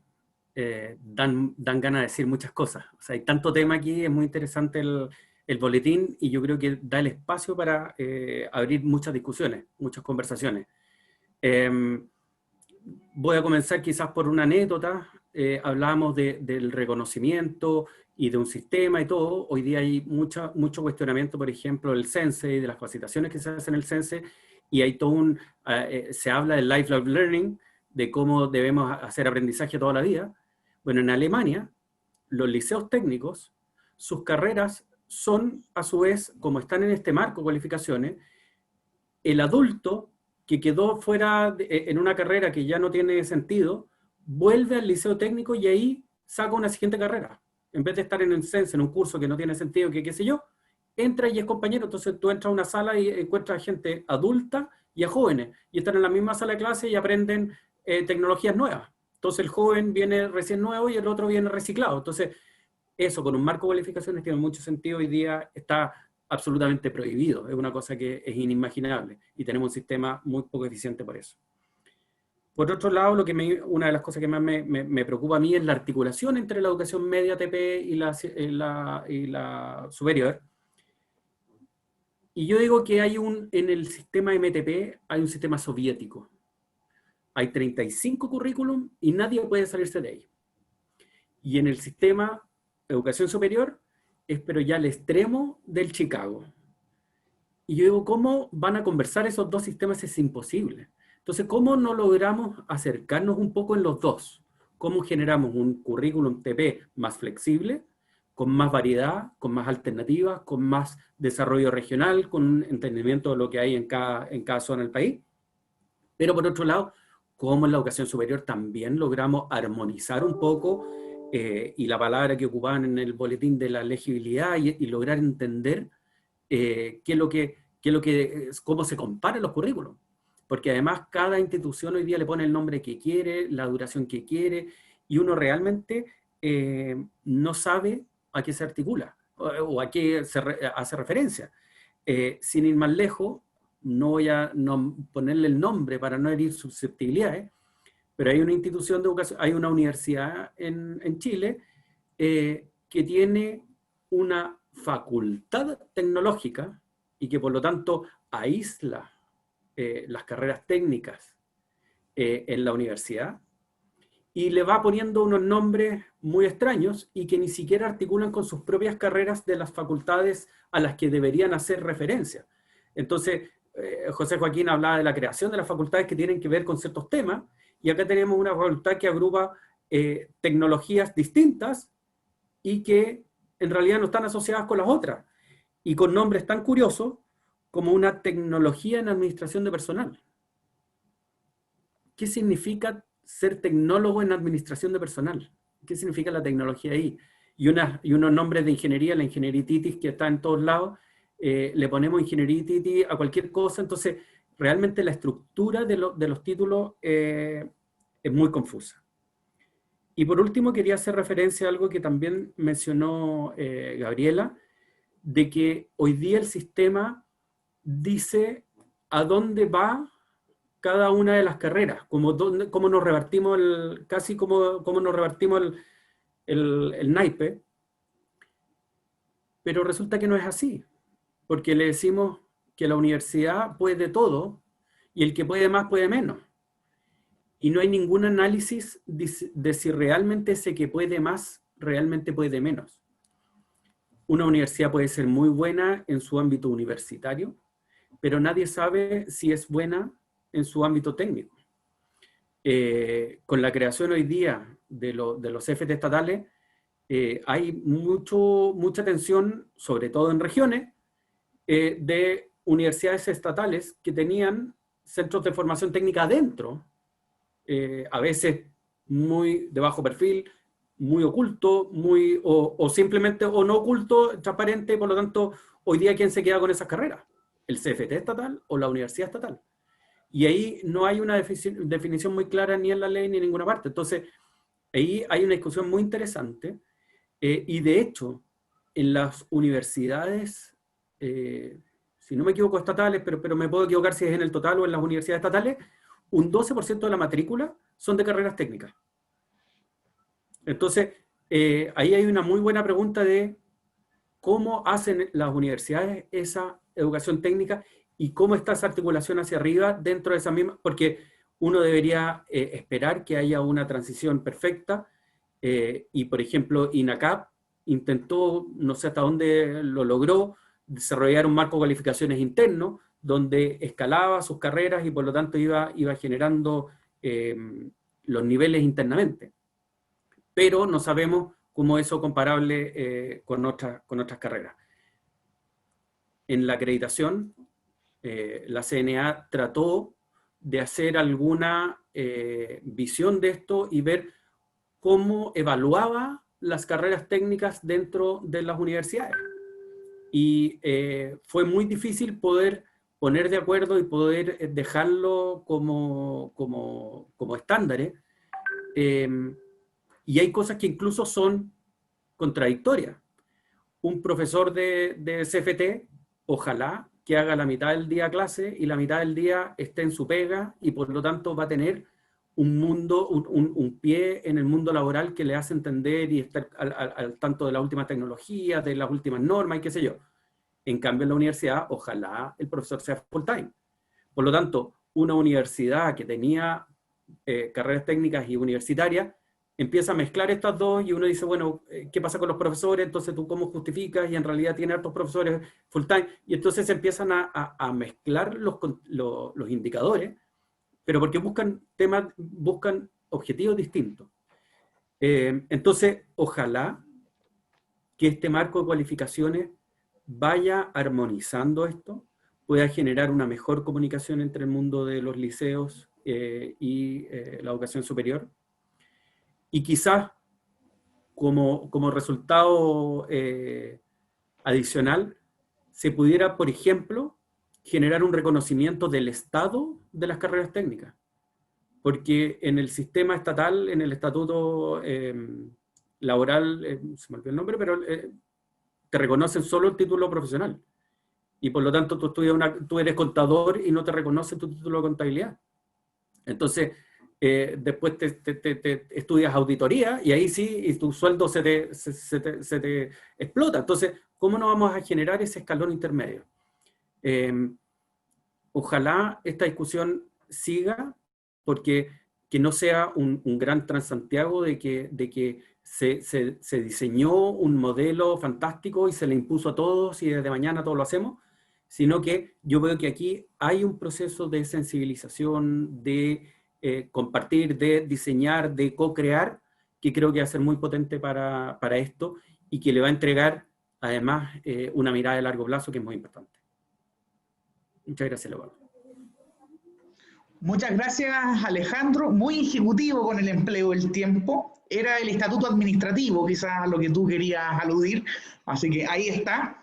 Speaker 5: dan ganas de decir muchas cosas. O sea, hay tanto tema aquí, es muy interesante el boletín y yo creo que da el espacio para abrir muchas discusiones, muchas conversaciones. Voy a comenzar quizás por una anécdota. Hablábamos del reconocimiento y de un sistema y todo. Hoy día hay mucho cuestionamiento, por ejemplo, del CENSE y de las capacitaciones que se hacen en el CENSE, y hay todo se habla del lifelong learning, de cómo debemos hacer aprendizaje toda la vida. Bueno, en Alemania, los liceos técnicos, sus carreras son, a su vez, como están en este marco de cualificaciones, el adulto que quedó fuera en una carrera que ya no tiene sentido, vuelve al liceo técnico y ahí saca una siguiente carrera. En vez de estar en el CENSE, en un curso que no tiene sentido, que qué sé yo, entra y es compañero. Entonces tú entras a una sala y encuentras a gente adulta y a jóvenes, y están en la misma sala de clase y aprenden tecnologías nuevas. Entonces el joven viene recién nuevo y el otro viene reciclado. Entonces eso con un marco de cualificaciones tiene mucho sentido. Hoy día está absolutamente prohibido, es una cosa que es inimaginable y tenemos un sistema muy poco eficiente por eso. Por otro lado, una de las cosas que más me preocupa a mí es la articulación entre la educación media TP y la superior. Y yo digo que en el sistema MTP hay un sistema soviético. Hay 35 currículum y nadie puede salirse de ahí. Y en el sistema educación superior es pero ya al extremo del Chicago. Y yo digo, ¿cómo van a conversar esos dos sistemas? Es imposible. Entonces, ¿cómo no logramos acercarnos un poco en los dos? ¿Cómo generamos un currículum TP más flexible, con más variedad, con más alternativas, con más desarrollo regional, con un entendimiento de lo que hay en cada zona del país? Pero por otro lado, ¿cómo en la educación superior también logramos armonizar un poco y la palabra que ocupaban en el boletín de la legibilidad y lograr entender cómo se comparan los currículos? Porque además cada institución hoy día le pone el nombre que quiere, la duración que quiere, y uno realmente no sabe a qué se articula o a qué hace referencia. Sin ir más lejos, no voy a ponerle el nombre para no herir susceptibilidades, pero hay una institución de educación, hay una universidad en Chile que tiene una facultad tecnológica y que por lo tanto aísla las carreras técnicas en la universidad y le va poniendo unos nombres muy extraños y que ni siquiera articulan con sus propias carreras de las facultades a las que deberían hacer referencia. Entonces, José Joaquín hablaba de la creación de las facultades que tienen que ver con ciertos temas, y acá tenemos una facultad que agrupa tecnologías distintas y que en realidad no están asociadas con las otras, y con nombres tan curiosos como una tecnología en administración de personal. ¿Qué significa ser tecnólogo en administración de personal? ¿Qué significa la tecnología ahí? Y unos nombres de ingeniería, la ingeniería que está en todos lados, le ponemos ingeniería a cualquier cosa, entonces realmente la estructura de los títulos es muy confusa. Y por último quería hacer referencia a algo que también mencionó Gabriela, de que hoy día el sistema dice a dónde va cada una de las carreras, cómo nos repartimos casi como nos repartimos el naipe, pero resulta que no es así, porque le decimos que la universidad puede todo y el que puede más puede menos. Y no hay ningún análisis de si realmente ese que puede más realmente puede menos. Una universidad puede ser muy buena en su ámbito universitario, pero nadie sabe si es buena en su ámbito técnico. Con la creación hoy día de los CFT estatales, hay mucha tensión, sobre todo en regiones, de universidades estatales que tenían centros de formación técnica adentro, a veces muy de bajo perfil, muy oculto, o simplemente o no oculto, transparente, por lo tanto, hoy día ¿quién se queda con esas carreras? ¿El CFT estatal o la universidad estatal? Y ahí no hay una definición muy clara ni en la ley ni en ninguna parte. Entonces, ahí hay una discusión muy interesante, y de hecho, en las universidades, si no me equivoco, estatales, pero me puedo equivocar si es en el total o en las universidades estatales, un 12% de la matrícula son de carreras técnicas. Entonces, ahí hay una muy buena pregunta de cómo hacen las universidades esa educación técnica y cómo está esa articulación hacia arriba dentro de esa misma, porque uno debería esperar que haya una transición perfecta, y por ejemplo INACAP intentó, no sé hasta dónde lo logró, desarrollar un marco de cualificaciones interno donde escalaba sus carreras y por lo tanto iba generando los niveles internamente. Pero no sabemos cómo eso es comparable con otras carreras. En la acreditación, la CNA trató de hacer alguna visión de esto y ver cómo evaluaba las carreras técnicas dentro de las universidades. Y fue muy difícil poder poner de acuerdo y poder dejarlo como estándares. Y hay cosas que incluso son contradictorias. Un profesor de CFT, ojalá que haga la mitad del día clase y la mitad del día esté en su pega y por lo tanto va a tener un pie en el mundo laboral que le hace entender y estar al tanto de las últimas tecnologías, de las últimas normas y qué sé yo. En cambio, en la universidad, ojalá el profesor sea full time. Por lo tanto, una universidad que tenía carreras técnicas y universitarias, empieza a mezclar estas dos y uno dice, bueno, ¿qué pasa con los profesores? Entonces, ¿tú cómo justificas? Y en realidad tiene hartos profesores full time. Y entonces empiezan a mezclar los indicadores, pero porque buscan objetivos distintos. Entonces, ojalá que este marco de cualificaciones vaya armonizando esto, pueda generar una mejor comunicación entre el mundo de los liceos y la educación superior. Y quizás como resultado adicional, se pudiera, por ejemplo, generar un reconocimiento del estado de las carreras técnicas. Porque en el sistema estatal, en el estatuto laboral, se me olvidó el nombre, pero te reconocen solo el título profesional. Y por lo tanto tú eres contador y no te reconocen tu título de contabilidad. Entonces, después te estudias auditoría y ahí sí, y tu sueldo se te explota. Entonces, ¿cómo no vamos a generar ese escalón intermedio? Ojalá esta discusión siga, porque que no sea un gran Transantiago de que se diseñó un modelo fantástico y se le impuso a todos y desde mañana todos lo hacemos, sino que yo veo que aquí hay un proceso de sensibilización, de compartir, de diseñar, de co-crear, que creo que va a ser muy potente para esto y que le va a entregar, además, una mirada de largo plazo que es muy importante. Muchas gracias, Leopoldo.
Speaker 2: Muchas gracias, Alejandro. Muy ejecutivo con el empleo del tiempo. Era el estatuto administrativo, quizás a lo que tú querías aludir. Así que ahí está.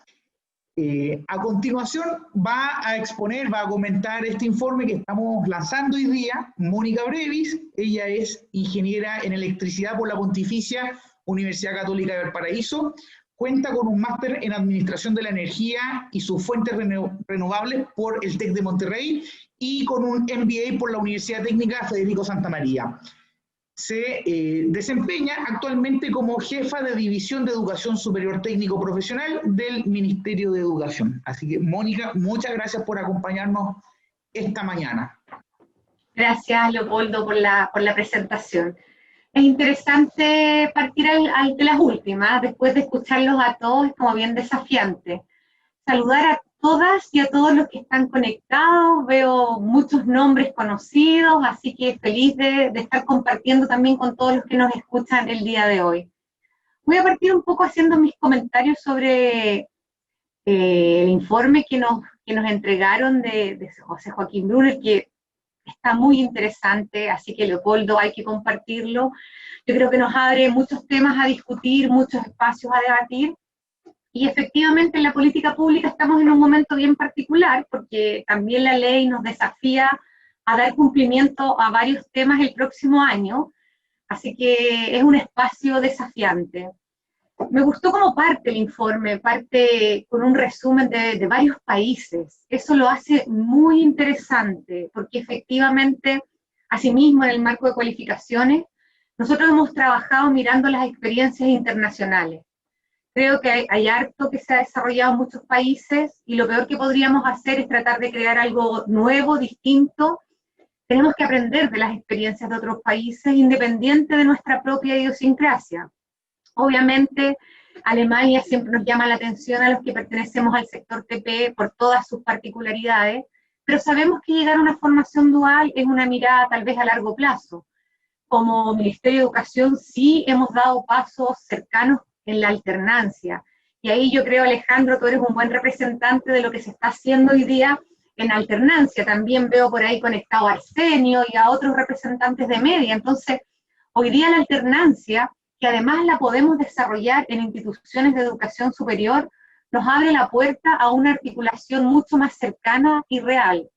Speaker 2: A continuación va a exponer, va a comentar este informe que estamos lanzando hoy día, Mónica Brevis. Ella es ingeniera en electricidad por la Pontificia Universidad Católica de Valparaíso. Cuenta con un máster en administración de la energía y sus fuentes renovables por el TEC de Monterrey y con un MBA por la Universidad Técnica Federico Santa María. Se desempeña actualmente como jefa de División de Educación Superior Técnico Profesional del Ministerio de Educación. Así que, Mónica, muchas gracias por acompañarnos esta mañana.
Speaker 6: Gracias, Leopoldo, por la presentación. Es interesante partir de las últimas, después de escucharlos a todos, es como bien desafiante. Saludar a todas y a todos los que están conectados, veo muchos nombres conocidos, así que feliz de estar compartiendo también con todos los que nos escuchan el día de hoy. Voy a partir un poco haciendo mis comentarios sobre el informe que nos entregaron de José Joaquín Brunner, que está muy interesante, así que Leopoldo, hay que compartirlo. Yo creo que nos abre muchos temas a discutir, muchos espacios a debatir, y efectivamente en la política pública estamos en un momento bien particular, porque también la ley nos desafía a dar cumplimiento a varios temas el próximo año, así que es un espacio desafiante. Me gustó como parte el informe, parte con un resumen de varios países. Eso lo hace muy interesante, porque efectivamente, asimismo en el marco de cualificaciones, nosotros hemos trabajado mirando las experiencias internacionales. Creo que hay harto que se ha desarrollado en muchos países, y lo peor que podríamos hacer es tratar de crear algo nuevo, distinto. Tenemos que aprender de las experiencias de otros países, independiente de nuestra propia idiosincrasia. Obviamente, Alemania siempre nos llama la atención a los que pertenecemos al sector TP por todas sus particularidades, pero sabemos que llegar a una formación dual es una mirada tal vez a largo plazo. Como Ministerio de Educación sí hemos dado pasos cercanos en la alternancia, y ahí yo creo, Alejandro, tú eres un buen representante de lo que se está haciendo hoy día en alternancia. También veo por ahí conectado a Arsenio y a otros representantes de media. Entonces, hoy día la alternancia, que además la podemos desarrollar en instituciones de educación superior, nos abre la puerta a una articulación mucho más cercana y real.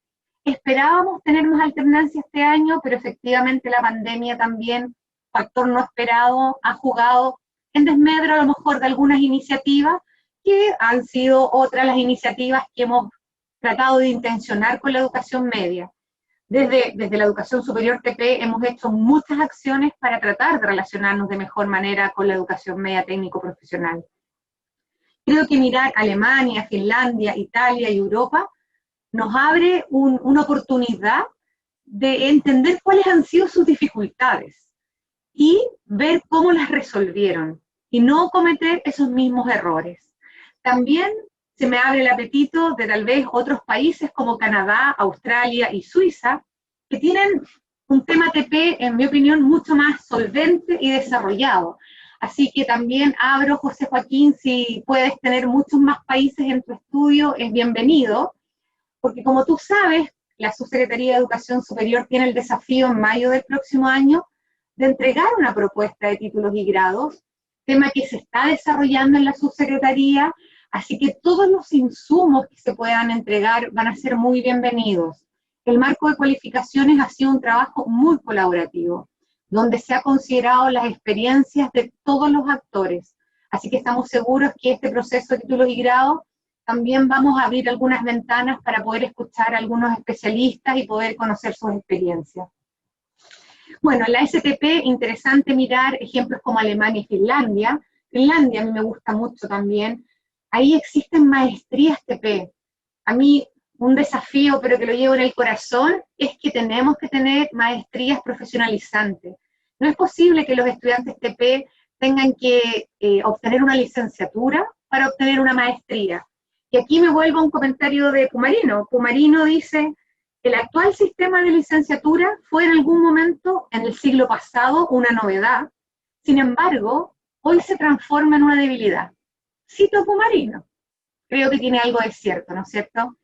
Speaker 6: Esperábamos tener más alternancia este año, pero efectivamente la pandemia también, factor no esperado, ha jugado en desmedro a lo mejor de algunas iniciativas, que han sido otras las iniciativas que hemos tratado de intencionar con la educación media. Desde la educación superior TP hemos hecho muchas acciones para tratar de relacionarnos de mejor manera con la educación media técnico-profesional. Creo que mirar Alemania, Finlandia, Italia y Europa nos abre una oportunidad de entender cuáles han sido sus dificultades y ver cómo las resolvieron y no cometer esos mismos errores. También se me abre el apetito de tal vez otros países como Canadá, Australia y Suiza, que tienen un tema TP, en mi opinión, mucho más solvente y desarrollado. Así que también abro, José Joaquín, si puedes tener muchos más países en tu estudio, es bienvenido, porque como tú sabes, la Subsecretaría de Educación Superior tiene el desafío en mayo del próximo año de entregar una propuesta de títulos y grados, tema que se está desarrollando en la Subsecretaría. Así que todos los insumos que se puedan entregar van a ser muy bienvenidos. El marco de cualificaciones ha sido un trabajo muy colaborativo, donde se ha considerado las experiencias de todos los actores. Así que estamos seguros que este proceso de títulos y grados también vamos a abrir algunas ventanas para poder escuchar a algunos especialistas y poder conocer sus experiencias. Bueno, la STP, interesante mirar ejemplos como Alemania y Finlandia. Finlandia a mí me gusta mucho también. Ahí existen maestrías TP. A mí un desafío, pero que lo llevo en el corazón, es que tenemos que tener maestrías profesionalizantes. No es posible que los estudiantes TP tengan que obtener una licenciatura para obtener una maestría. Y aquí me vuelvo a un comentario de Pumarino. Pumarino dice, el actual sistema de licenciatura fue en algún momento en el siglo pasado una novedad. Sin embargo, hoy se transforma en una debilidad. Cito a Pumarino, creo que tiene algo de cierto, ¿no es cierto?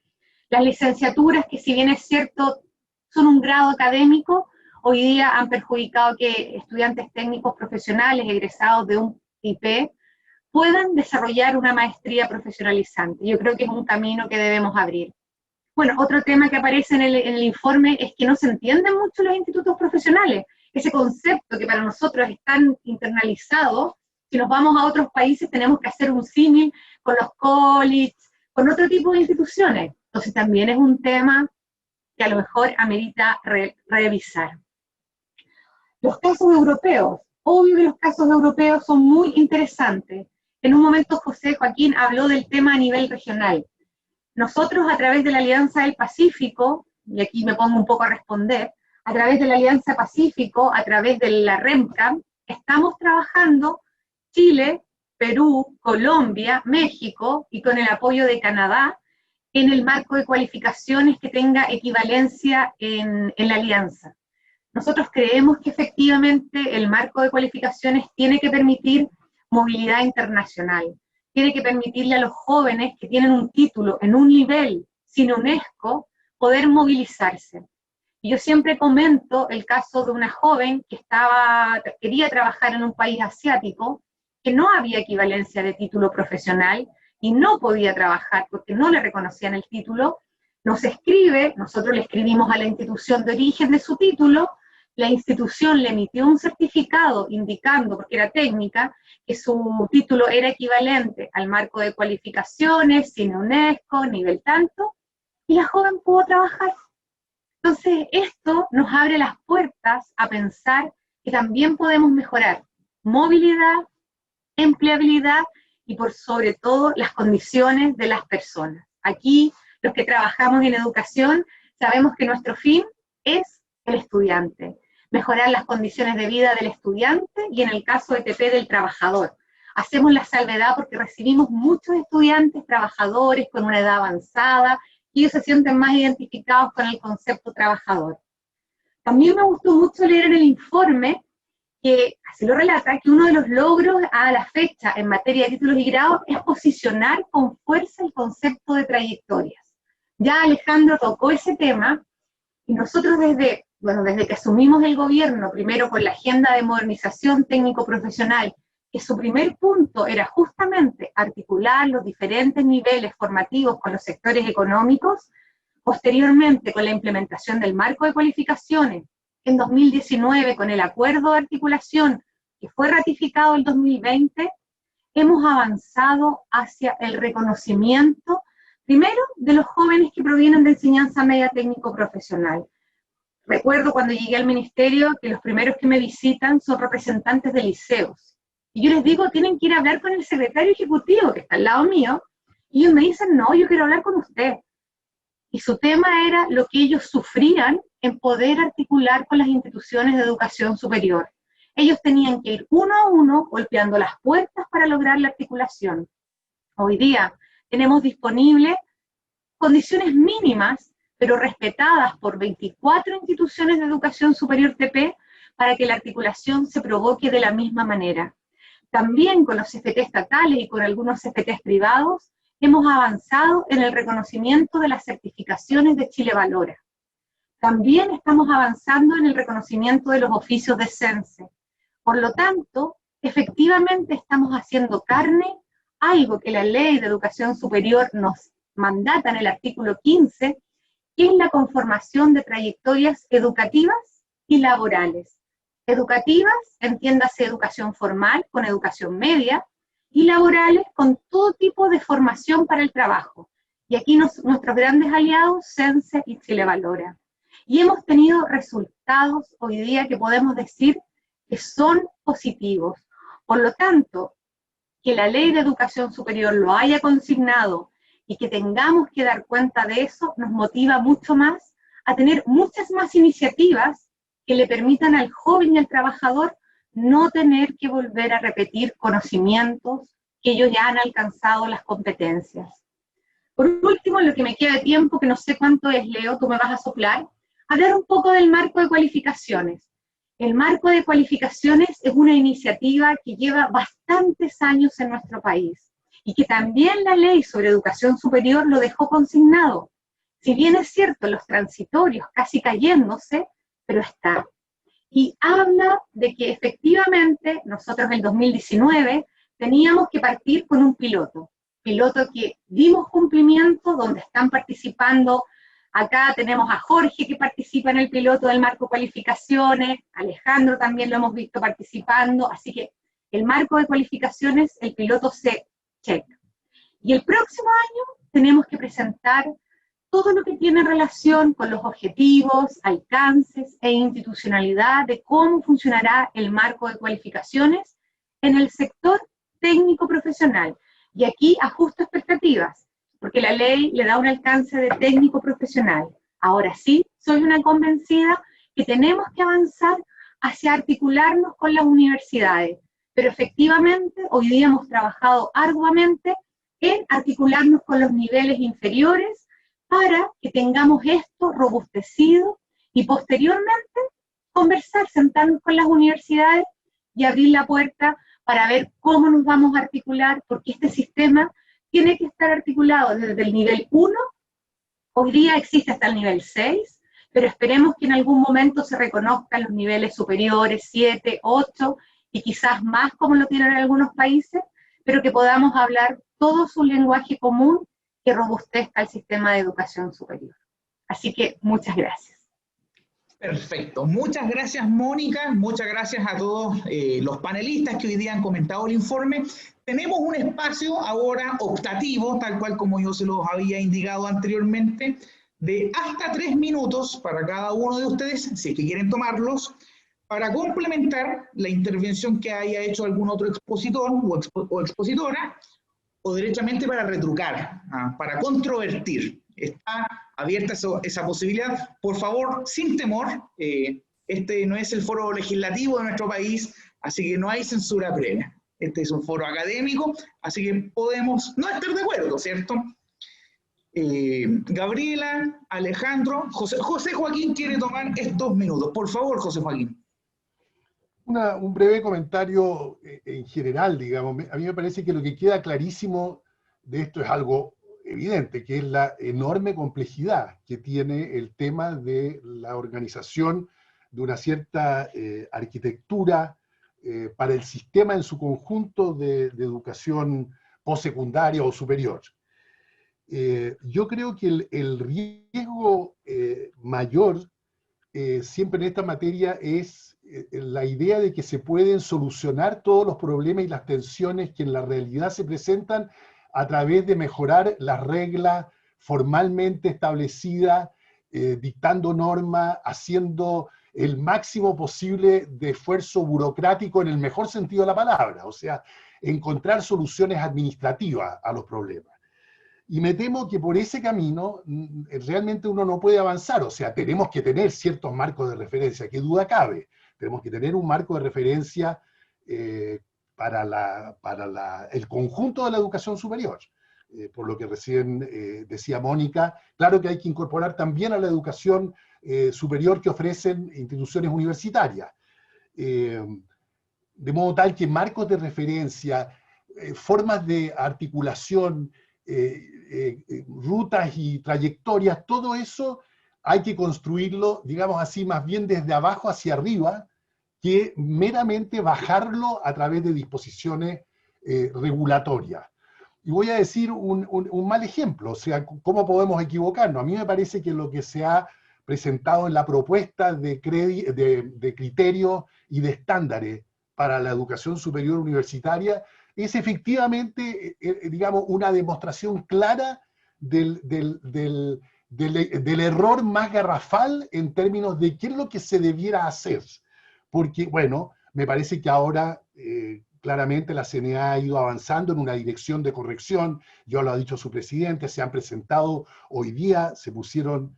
Speaker 6: Las licenciaturas, que si bien es cierto, son un grado académico, hoy día han perjudicado que estudiantes técnicos profesionales egresados de un IP puedan desarrollar una maestría profesionalizante. Yo creo que es un camino que debemos abrir. Bueno, otro tema que aparece en el informe es que no se entienden mucho los institutos profesionales. Ese concepto que para nosotros es tan internalizado, si nos vamos a otros países tenemos que hacer un símil con los colleges, con otro tipo de instituciones. Entonces también es un tema que a lo mejor amerita revisar. Los casos europeos. Obvio que los casos europeos son muy interesantes. En un momento José Joaquín habló del tema a nivel regional. Nosotros a través de la Alianza del Pacífico, y aquí me pongo un poco a responder, a través de la Alianza Pacífico, a través de la REMCAM, estamos trabajando Chile, Perú, Colombia, México, y con el apoyo de Canadá, en el marco de cualificaciones que tenga equivalencia en la alianza. Nosotros creemos que efectivamente el marco de cualificaciones tiene que permitir movilidad internacional, tiene que permitirle a los jóvenes que tienen un título en un nivel sin UNESCO poder movilizarse. Y yo siempre comento el caso de una joven que quería trabajar en un país asiático, que no había equivalencia de título profesional y no podía trabajar porque no le reconocían el título. Nos escribe, nosotros le escribimos a la institución de origen de su título, la institución le emitió un certificado indicando, porque era técnica, que su título era equivalente al marco de cualificaciones, sin UNESCO, nivel tanto, y la joven pudo trabajar. Entonces, esto nos abre las puertas a pensar que también podemos mejorar movilidad, empleabilidad y por sobre todo las condiciones de las personas. Aquí, los que trabajamos en educación, sabemos que nuestro fin es el estudiante, mejorar las condiciones de vida del estudiante y en el caso de ETP del trabajador. Hacemos la salvedad porque recibimos muchos estudiantes, trabajadores con una edad avanzada, y ellos se sienten más identificados con el concepto trabajador. También me gustó mucho leer en el informe que, así lo relata, que uno de los logros a la fecha en materia de títulos y grados es posicionar con fuerza el concepto de trayectorias. Ya Alejandro tocó ese tema, y nosotros desde que asumimos el gobierno, primero con la agenda de modernización técnico-profesional, que su primer punto era justamente articular los diferentes niveles formativos con los sectores económicos, posteriormente con la implementación del marco de cualificaciones, en 2019 con el acuerdo de articulación que fue ratificado en 2020, hemos avanzado hacia el reconocimiento, primero, de los jóvenes que provienen de enseñanza media técnico-profesional. Recuerdo cuando llegué al ministerio que los primeros que me visitan son representantes de liceos. Y yo les digo, tienen que ir a hablar con el secretario ejecutivo, que está al lado mío, y ellos me dicen, no, yo quiero hablar con usted. Y su tema era lo que ellos sufrían en poder articular con las instituciones de educación superior. Ellos tenían que ir uno a uno golpeando las puertas para lograr la articulación. Hoy día tenemos disponibles condiciones mínimas, pero respetadas por 24 instituciones de educación superior TP, para que la articulación se provoque de la misma manera. También con los CFT estatales y con algunos CFT privados, hemos avanzado en el reconocimiento de las certificaciones de Chile Valora. También estamos avanzando en el reconocimiento de los oficios de CENSE. Por lo tanto, efectivamente estamos haciendo carne algo que la Ley de Educación Superior nos mandata en el artículo 15, que es la conformación de trayectorias educativas y laborales. Educativas, entiéndase educación formal con educación media, y laborales con todo tipo de formación para el trabajo. Y aquí nuestros grandes aliados, CENSE y Chile Valora. Y hemos tenido resultados hoy día que podemos decir que son positivos. Por lo tanto, que la Ley de Educación Superior lo haya consignado y que tengamos que dar cuenta de eso, nos motiva mucho más a tener muchas más iniciativas que le permitan al joven y al trabajador no tener que volver a repetir conocimientos que ellos ya han alcanzado las competencias. Por último, lo que me queda de tiempo, que no sé cuánto es, Leo, tú me vas a soplar, hablar un poco del marco de cualificaciones. El marco de cualificaciones es una iniciativa que lleva bastantes años en nuestro país y que también la ley sobre educación superior lo dejó consignado. Si bien es cierto, los transitorios casi cayéndose, pero está. Y habla de que efectivamente nosotros en el 2019 teníamos que partir con un piloto que dimos cumplimiento, donde están participando. Acá tenemos a Jorge que participa en el piloto del marco de cualificaciones, Alejandro también lo hemos visto participando, así que el marco de cualificaciones, el piloto se checa. Y el próximo año tenemos que presentar todo lo que tiene relación con los objetivos, alcances e institucionalidad de cómo funcionará el marco de cualificaciones en el sector técnico profesional. Y aquí ajusto expectativas, porque la ley le da un alcance de técnico profesional. Ahora sí, soy una convencida que tenemos que avanzar hacia articularnos con las universidades, pero efectivamente hoy día hemos trabajado arduamente en articularnos con los niveles inferiores para que tengamos esto robustecido y posteriormente conversar, sentarnos con las universidades y abrir la puerta para ver cómo nos vamos a articular, porque este sistema tiene que estar articulado desde el nivel 1, hoy día existe hasta el nivel 6, pero esperemos que en algún momento se reconozcan los niveles superiores, 7, 8, y quizás más como lo tienen en algunos países, pero que podamos hablar todo un lenguaje común que robustezca el sistema de educación superior. Así que muchas gracias.
Speaker 2: Perfecto. Muchas gracias, Mónica. Muchas gracias a todos los panelistas que hoy día han comentado el informe. Tenemos un espacio ahora optativo, tal cual como yo se los había indicado anteriormente, de hasta 3 minutos para cada uno de ustedes, si es que quieren tomarlos, para complementar la intervención que haya hecho algún otro expositor o expositora, o derechamente para retrucar, para controvertir. Está abierta esa posibilidad. Por favor, sin temor, este no es el foro legislativo de nuestro país, así que no hay censura previa. Este es un foro académico, así que podemos no estar de acuerdo, ¿cierto? Gabriela, Alejandro, José Joaquín quiere tomar estos minutos. Por favor, José Joaquín.
Speaker 3: Un breve comentario en general, digamos. A mí me parece que lo que queda clarísimo de esto es algo evidente, que es la enorme complejidad que tiene el tema de la organización de una cierta arquitectura para el sistema en su conjunto de educación postsecundaria o superior. Yo creo que el riesgo mayor siempre en esta materia es la idea de que se pueden solucionar todos los problemas y las tensiones que en la realidad se presentan a través de mejorar las reglas formalmente establecidas, dictando normas, haciendo el máximo posible de esfuerzo burocrático en el mejor sentido de la palabra, o sea, encontrar soluciones administrativas a los problemas. Y me temo que por ese camino realmente uno no puede avanzar, o sea, tenemos que tener ciertos marcos de referencia, qué duda cabe, tenemos que tener un marco de referencia para el conjunto de la educación superior. Por lo que recién decía Mónica, claro que hay que incorporar también a la educación superior que ofrecen instituciones universitarias. De modo tal que marcos de referencia, formas de articulación, rutas y trayectorias, todo eso hay que construirlo, digamos así, más bien desde abajo hacia arriba, que meramente bajarlo a través de disposiciones regulatorias. Y voy a decir un mal ejemplo, o sea, ¿cómo podemos equivocarnos? A mí me parece que lo que se ha presentado en la propuesta de criterios y de estándares para la educación superior universitaria es efectivamente, digamos, una demostración clara del error más garrafal en términos de qué es lo que se debiera hacer. Porque, bueno, me parece que ahora claramente la CNA ha ido avanzando en una dirección de corrección, ya lo ha dicho su presidente, se han presentado hoy día, se pusieron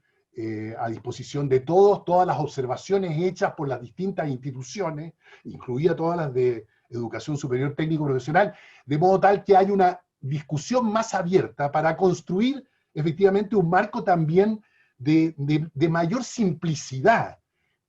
Speaker 3: a disposición de todas las observaciones hechas por las distintas instituciones, incluidas todas las de educación superior técnico profesional, de modo tal que hay una discusión más abierta para construir efectivamente un marco también de mayor simplicidad,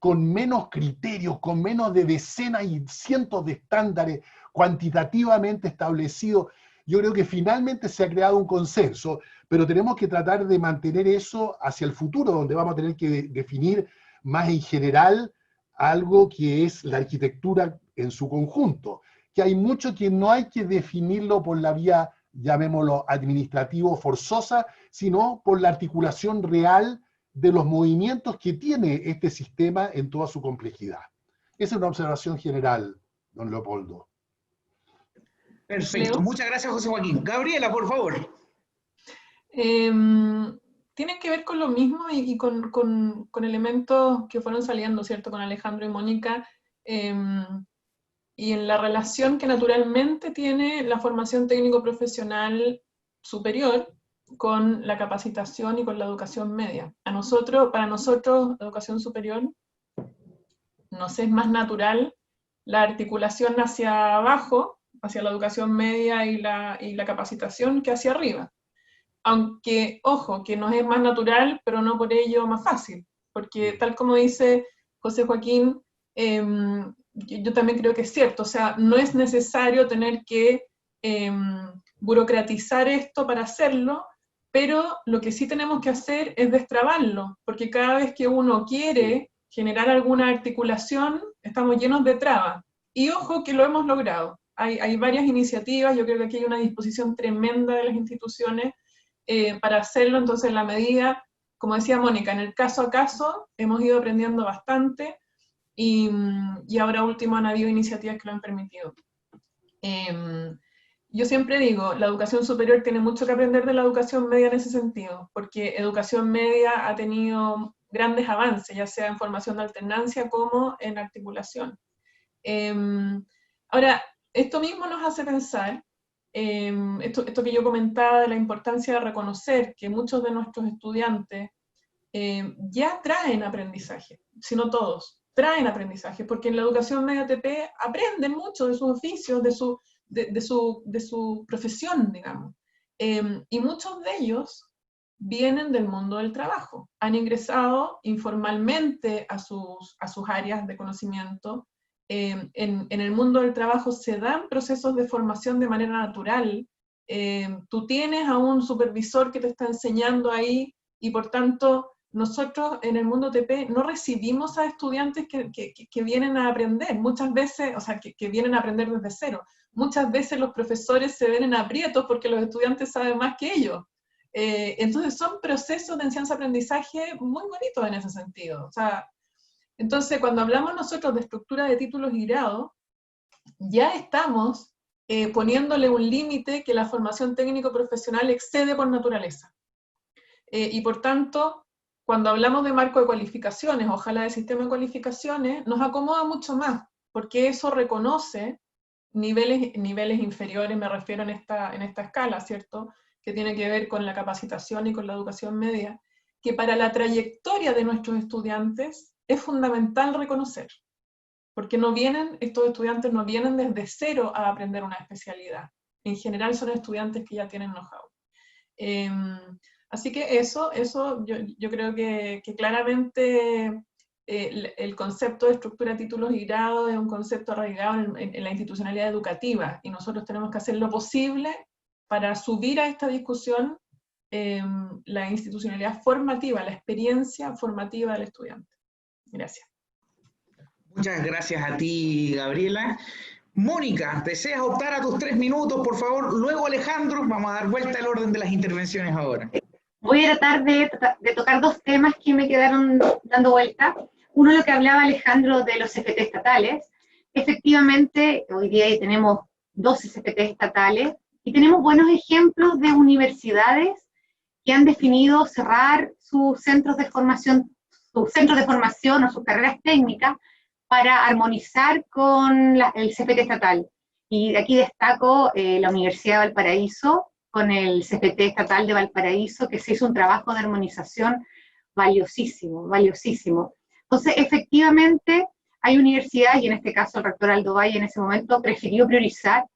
Speaker 3: con menos criterios, con menos de decenas y cientos de estándares cuantitativamente establecidos. Yo creo que finalmente se ha creado un consenso, pero tenemos que tratar de mantener eso hacia el futuro, donde vamos a tener que definir más en general algo que es la arquitectura en su conjunto, que hay mucho que no hay que definirlo por la vía, llamémoslo, administrativo forzosa, sino por la articulación real de los movimientos que tiene este sistema en toda su complejidad. Esa es una observación general, don Leopoldo.
Speaker 2: Perfecto, muchas gracias, José Joaquín. Gabriela, por favor.
Speaker 4: Tienen que ver con lo mismo y con elementos que fueron saliendo, ¿cierto?, con Alejandro y Mónica, y en la relación que naturalmente tiene la formación técnico-profesional superior con la capacitación y con la educación media. Para nosotros, la educación superior, nos es más natural la articulación hacia abajo, hacia la educación media y la capacitación, que hacia arriba. Aunque, ojo, que nos es más natural, pero no por ello más fácil, porque tal como dice José Joaquín, yo también creo que es cierto, o sea, no es necesario tener que burocratizar esto para hacerlo, pero lo que sí tenemos que hacer es destrabarlo, porque cada vez que uno quiere generar alguna articulación, estamos llenos de trabas. Y ojo que lo hemos logrado. Hay varias iniciativas, yo creo que aquí hay una disposición tremenda de las instituciones para hacerlo, entonces en la medida, como decía Mónica, en el caso a caso hemos ido aprendiendo bastante, y ahora último han habido iniciativas que lo han permitido. Yo siempre digo, la educación superior tiene mucho que aprender de la educación media en ese sentido, porque educación media ha tenido grandes avances, ya sea en formación de alternancia como en articulación. Ahora, esto mismo nos hace pensar, esto que yo comentaba de la importancia de reconocer que muchos de nuestros estudiantes ya traen aprendizaje, si no todos, traen aprendizaje, porque en la educación media TP aprenden mucho de sus oficios, de su profesión, digamos. Y muchos de ellos vienen del mundo del trabajo, han ingresado informalmente a sus áreas de conocimiento. En el mundo del trabajo se dan procesos de formación de manera natural. Tú tienes a un supervisor que te está enseñando ahí, y por tanto nosotros en el mundo TP no recibimos a estudiantes que vienen a aprender, muchas veces, o sea, que vienen a aprender desde cero. Muchas veces los profesores se ven en aprietos porque los estudiantes saben más que ellos. Entonces son procesos de enseñanza-aprendizaje muy bonitos en ese sentido. O sea, entonces cuando hablamos nosotros de estructura de títulos y grados, ya estamos poniéndole un límite que la formación técnico-profesional excede por naturaleza. Y por tanto, cuando hablamos de marco de cualificaciones, ojalá de sistema de cualificaciones, nos acomoda mucho más, porque eso reconoce niveles inferiores, me refiero en esta escala, ¿cierto?, que tiene que ver con la capacitación y con la educación media, que para la trayectoria de nuestros estudiantes es fundamental reconocer, porque estos estudiantes no vienen desde cero a aprender una especialidad. En general son estudiantes que ya tienen know-how. Así que eso yo creo que claramente el concepto de estructura de títulos y grados es un concepto arraigado en la institucionalidad educativa, y nosotros tenemos que hacer lo posible para subir a esta discusión la institucionalidad formativa, la experiencia formativa del estudiante. Gracias.
Speaker 2: Muchas gracias a ti, Gabriela. Mónica, ¿deseas optar a tus 3 minutos, por favor? Luego Alejandro, vamos a dar vuelta al orden de las intervenciones ahora.
Speaker 6: Voy a tratar de tocar 2 temas que me quedaron dando vuelta. Uno, lo que hablaba Alejandro de los CFT estatales. Efectivamente, hoy día tenemos 12 CFT estatales y tenemos buenos ejemplos de universidades que han definido cerrar sus centros de formación o sus carreras técnicas para armonizar con el CFT estatal. Y aquí destaco la Universidad de Valparaíso, con el CFT estatal de Valparaíso, que se hizo un trabajo de armonización valiosísimo, valiosísimo. Entonces, efectivamente, hay universidades, y en este caso el rector Aldo Valle en ese momento prefirió priorizar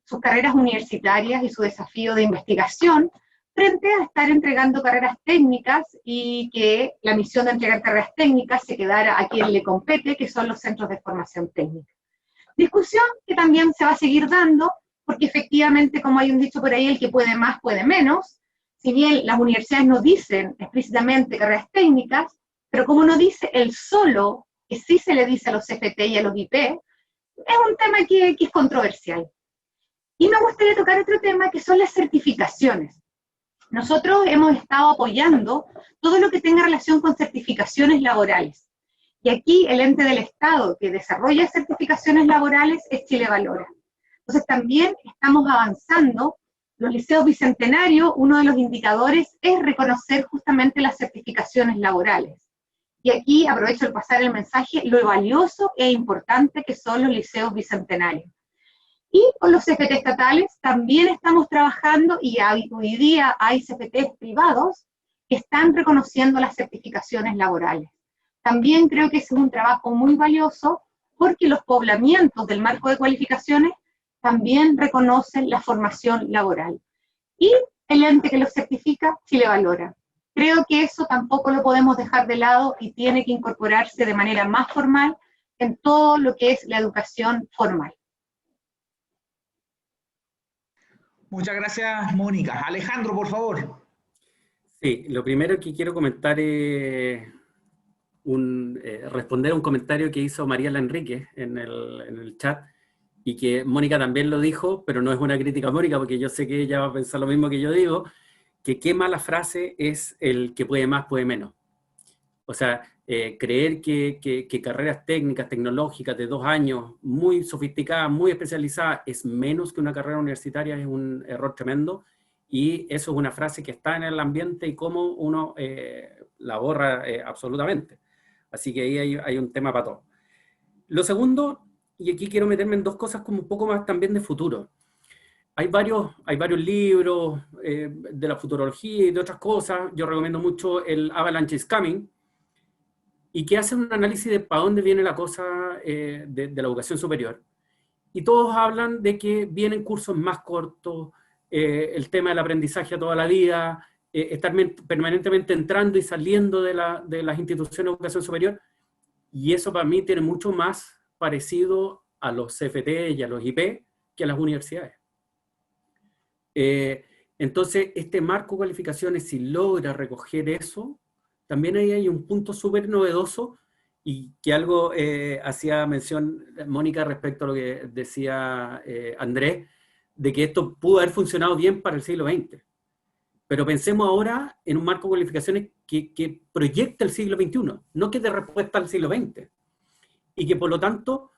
Speaker 6: sus carreras universitarias y su desafío de investigación frente a estar entregando carreras técnicas y que la misión de entregar carreras técnicas se quedara a quien le compete, que son los centros de formación técnica. Discusión que también se va a seguir dando, porque efectivamente, como hay un dicho por ahí, el que puede más puede menos. Si bien las universidades no dicen explícitamente carreras técnicas, pero como no dice el solo, que sí se le dice a los CFT y a los IP, es un tema que es controversial. Y me gustaría tocar otro tema que son las certificaciones. Nosotros hemos estado apoyando todo lo que tenga relación con certificaciones laborales. Y aquí el ente del Estado que desarrolla certificaciones laborales es Chile Valora. Entonces también estamos avanzando. Los liceos bicentenarios, uno de los indicadores es reconocer justamente las certificaciones laborales. Y aquí aprovecho de pasar el mensaje, lo valioso e importante que son los liceos bicentenarios. Y con los CFT estatales también estamos trabajando, y hoy día hay CFTs privados que están reconociendo las certificaciones laborales. También creo que ese es un trabajo muy valioso, porque los poblamientos del marco de cualificaciones también reconocen la formación laboral. Y el ente que los certifica, Chile Valora. Creo que eso tampoco lo podemos dejar de lado y tiene que incorporarse de manera más formal en todo lo que es la educación formal.
Speaker 2: Muchas gracias, Mónica. Alejandro, por favor.
Speaker 5: Sí, lo primero que quiero comentar es responder a un comentario que hizo Mariela Enríquez en el chat, y que Mónica también lo dijo, pero no es una crítica a Mónica, porque yo sé que ella va a pensar lo mismo que yo digo, que qué mala frase es el que puede más, puede menos. O sea, creer que carreras técnicas, tecnológicas de 2 años, muy sofisticadas, muy especializadas, es menos que una carrera universitaria es un error tremendo, y eso es una frase que está en el ambiente y cómo uno la borra absolutamente. Así que ahí hay un tema para todo. Lo segundo, y aquí quiero meterme en 2 cosas como un poco más también de futuro. Hay varios libros de la futurología y de otras cosas. Yo recomiendo mucho el Avalanche is Coming, y que hacen un análisis de para dónde viene la cosa de la educación superior. Y todos hablan de que vienen cursos más cortos, el tema del aprendizaje a toda la vida, estar permanentemente entrando y saliendo de las instituciones de educación superior, y eso para mí tiene mucho más parecido a los CFT y a los IP que a las universidades. Entonces, este marco de cualificaciones, si logra recoger eso, también ahí hay un punto súper novedoso, y que algo hacía mención Mónica respecto a lo que decía Andrés, de que esto pudo haber funcionado bien para el siglo XX. Pero pensemos ahora en un marco de cualificaciones que proyecta el siglo XXI, no que dé respuesta al siglo XX. Y que por lo tanto,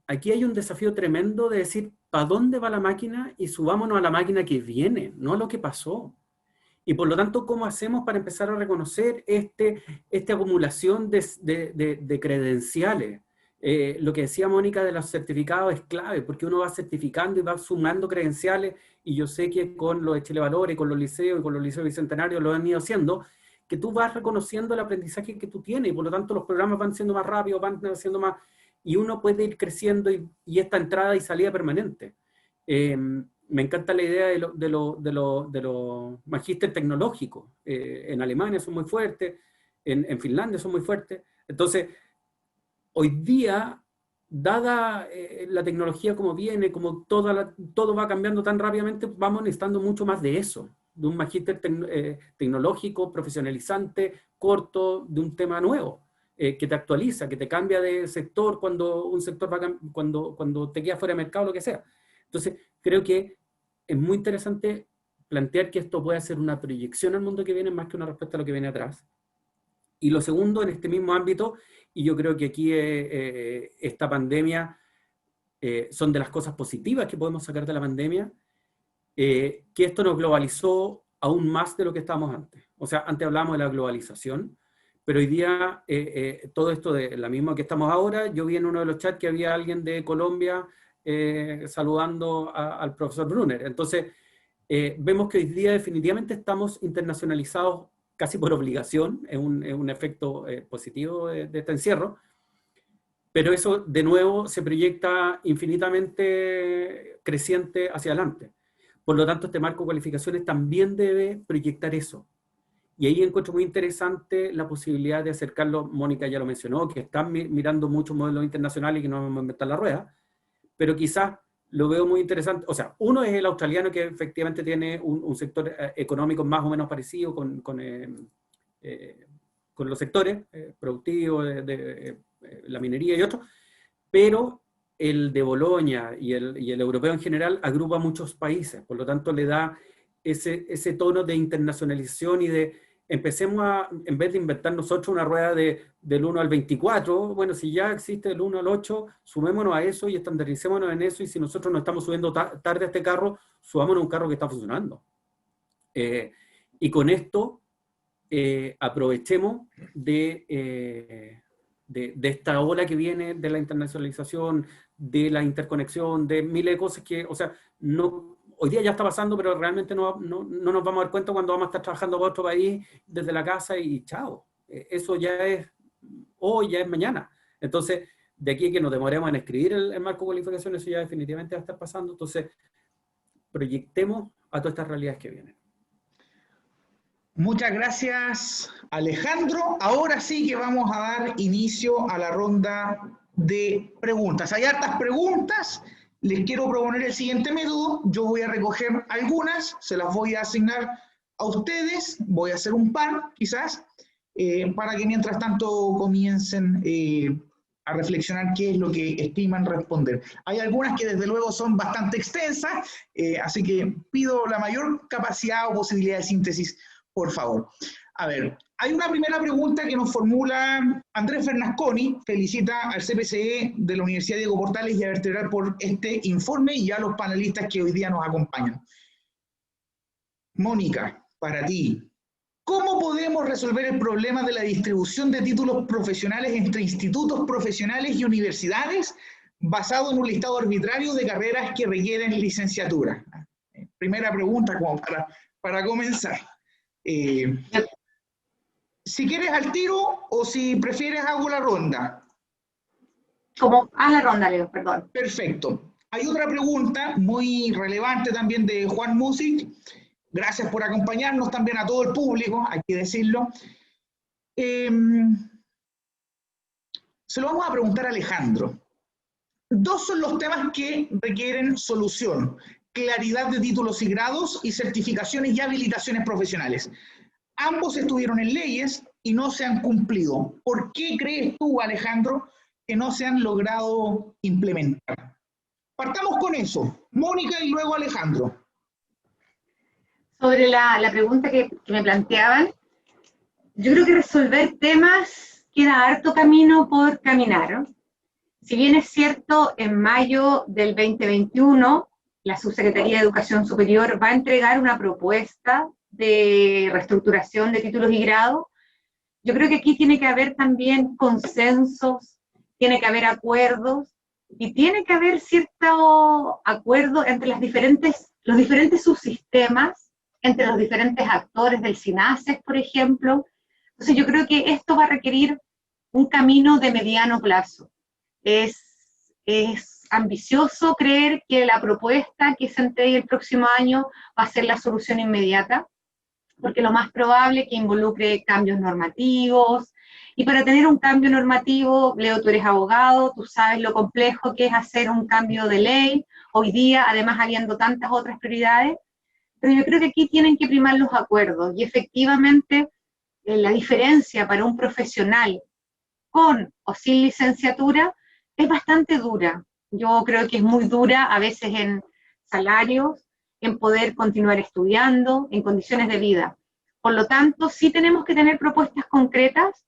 Speaker 5: aquí hay un desafío tremendo de decir, ¿para dónde va la máquina? Y subámonos a la máquina que viene, no a lo que pasó. Y por lo tanto, ¿cómo hacemos para empezar a reconocer esta acumulación de credenciales? Lo que decía Mónica de los certificados es clave, porque uno va certificando y va sumando credenciales, y yo sé que con los de Chile Valora y con los liceos y con los liceos bicentenarios lo han ido haciendo, que tú vas reconociendo el aprendizaje que tú tienes, y por lo tanto los programas van siendo más rápidos, van siendo más, y uno puede ir creciendo y esta entrada y salida permanente. Me encanta la idea de los magíster tecnológicos. En Alemania son muy fuertes, en Finlandia son muy fuertes. Entonces, hoy día, dada la tecnología como viene, como todo va cambiando tan rápidamente, vamos necesitando mucho más de eso, de un magíster tecnológico, profesionalizante, corto, de un tema nuevo, que te actualiza, que te cambia de sector cuando un sector cuando te queda fuera de mercado, lo que sea. Entonces, creo que es muy interesante plantear que esto puede ser una proyección al mundo que viene más que una respuesta a lo que viene atrás. Y lo segundo, en este mismo ámbito, y yo creo que aquí esta pandemia son de las cosas positivas que podemos sacar de la pandemia, que esto nos globalizó aún más de lo que estábamos antes. O sea, antes hablábamos de la globalización, pero hoy día todo esto de la misma que estamos ahora, yo vi en uno de los chats que había alguien de Colombia saludando al profesor Brunner. Entonces, vemos que hoy día definitivamente estamos internacionalizados casi por obligación, es un efecto positivo de este encierro, pero eso de nuevo se proyecta infinitamente creciente hacia adelante. Por lo tanto, este marco de cualificaciones también debe proyectar eso. Y ahí encuentro muy interesante la posibilidad de acercarlo, Mónica ya lo mencionó, que están mirando muchos modelos internacionales y que no vamos a inventar la rueda, pero quizás lo veo muy interesante. O sea, uno es el australiano, que efectivamente tiene un sector económico más o menos parecido con los sectores productivos de la minería y otros, pero el de Bolonia y el europeo en general agrupa muchos países, por lo tanto le da ese tono de internacionalización y de empecemos a, en vez de inventar nosotros una rueda del 1 al 24, bueno, si ya existe del 1 al 8, sumémonos a eso y estandaricémonos en eso, y si nosotros nos estamos subiendo tarde a este carro, subámonos a un carro que está funcionando. Y con esto aprovechemos de esta ola que viene de la internacionalización, de la interconexión, de miles de cosas que, o sea, hoy día ya está pasando, pero realmente no nos vamos a dar cuenta cuando vamos a estar trabajando para otro país desde la casa y chao. Eso ya es hoy, ya es mañana. Entonces, de aquí a que nos demoremos en escribir el marco de cualificación, eso ya definitivamente va a estar pasando. Entonces, proyectemos a todas estas realidades que vienen.
Speaker 2: Muchas gracias, Alejandro. Ahora sí que vamos a dar inicio a la ronda de preguntas. Hay hartas preguntas. Les quiero proponer el siguiente método. Yo voy a recoger algunas, se las voy a asignar a ustedes. Voy a hacer un par, quizás, para que mientras tanto comiencen a reflexionar qué es lo que estiman responder. Hay algunas que desde luego son bastante extensas, así que pido la mayor capacidad o posibilidad de síntesis, por favor. A ver, hay una primera pregunta que nos formula Andrés Fernasconi, felicita al CPCE de la Universidad Diego Portales y a Vertebral por este informe y a los panelistas que hoy día nos acompañan. Mónica, para ti, ¿cómo podemos resolver el problema de la distribución de títulos profesionales entre institutos profesionales y universidades basado en un listado arbitrario de carreras que requieren licenciatura? Primera pregunta como para comenzar. Si quieres al tiro o si prefieres hago la ronda.
Speaker 6: Haz la ronda, Leo, perdón.
Speaker 2: Perfecto. Hay otra pregunta muy relevante también de Juan Music. Gracias por acompañarnos también a todo el público, hay que decirlo. Se lo vamos a preguntar a Alejandro. Dos son los temas que requieren solución: claridad de títulos y grados y certificaciones y habilitaciones profesionales. Ambos estuvieron en leyes y no se han cumplido. ¿Por qué crees tú, Alejandro, que no se han logrado implementar? Partamos con eso. Mónica y luego Alejandro.
Speaker 6: Sobre la pregunta que me planteaban, yo creo que resolver temas queda harto camino por caminar, ¿no? Si bien es cierto, en mayo del 2021, la Subsecretaría de Educación Superior va a entregar una propuesta de reestructuración de títulos y grados, yo creo que aquí tiene que haber también consensos, tiene que haber acuerdos, y tiene que haber cierto acuerdo entre los diferentes subsistemas, entre los diferentes actores del SINASES, por ejemplo. Entonces yo creo que esto va a requerir un camino de mediano plazo. Es ambicioso creer que la propuesta que se entregue el próximo año va a ser la solución inmediata, porque lo más probable es que involucre cambios normativos, y para tener un cambio normativo, Leo, tú eres abogado, tú sabes lo complejo que es hacer un cambio de ley, hoy día, además habiendo tantas otras prioridades, pero yo creo que aquí tienen que primar los acuerdos, y efectivamente la diferencia para un profesional con o sin licenciatura es bastante dura. Yo creo que es muy dura a veces en salarios, en poder continuar estudiando, en condiciones de vida. Por lo tanto, sí tenemos que tener propuestas concretas,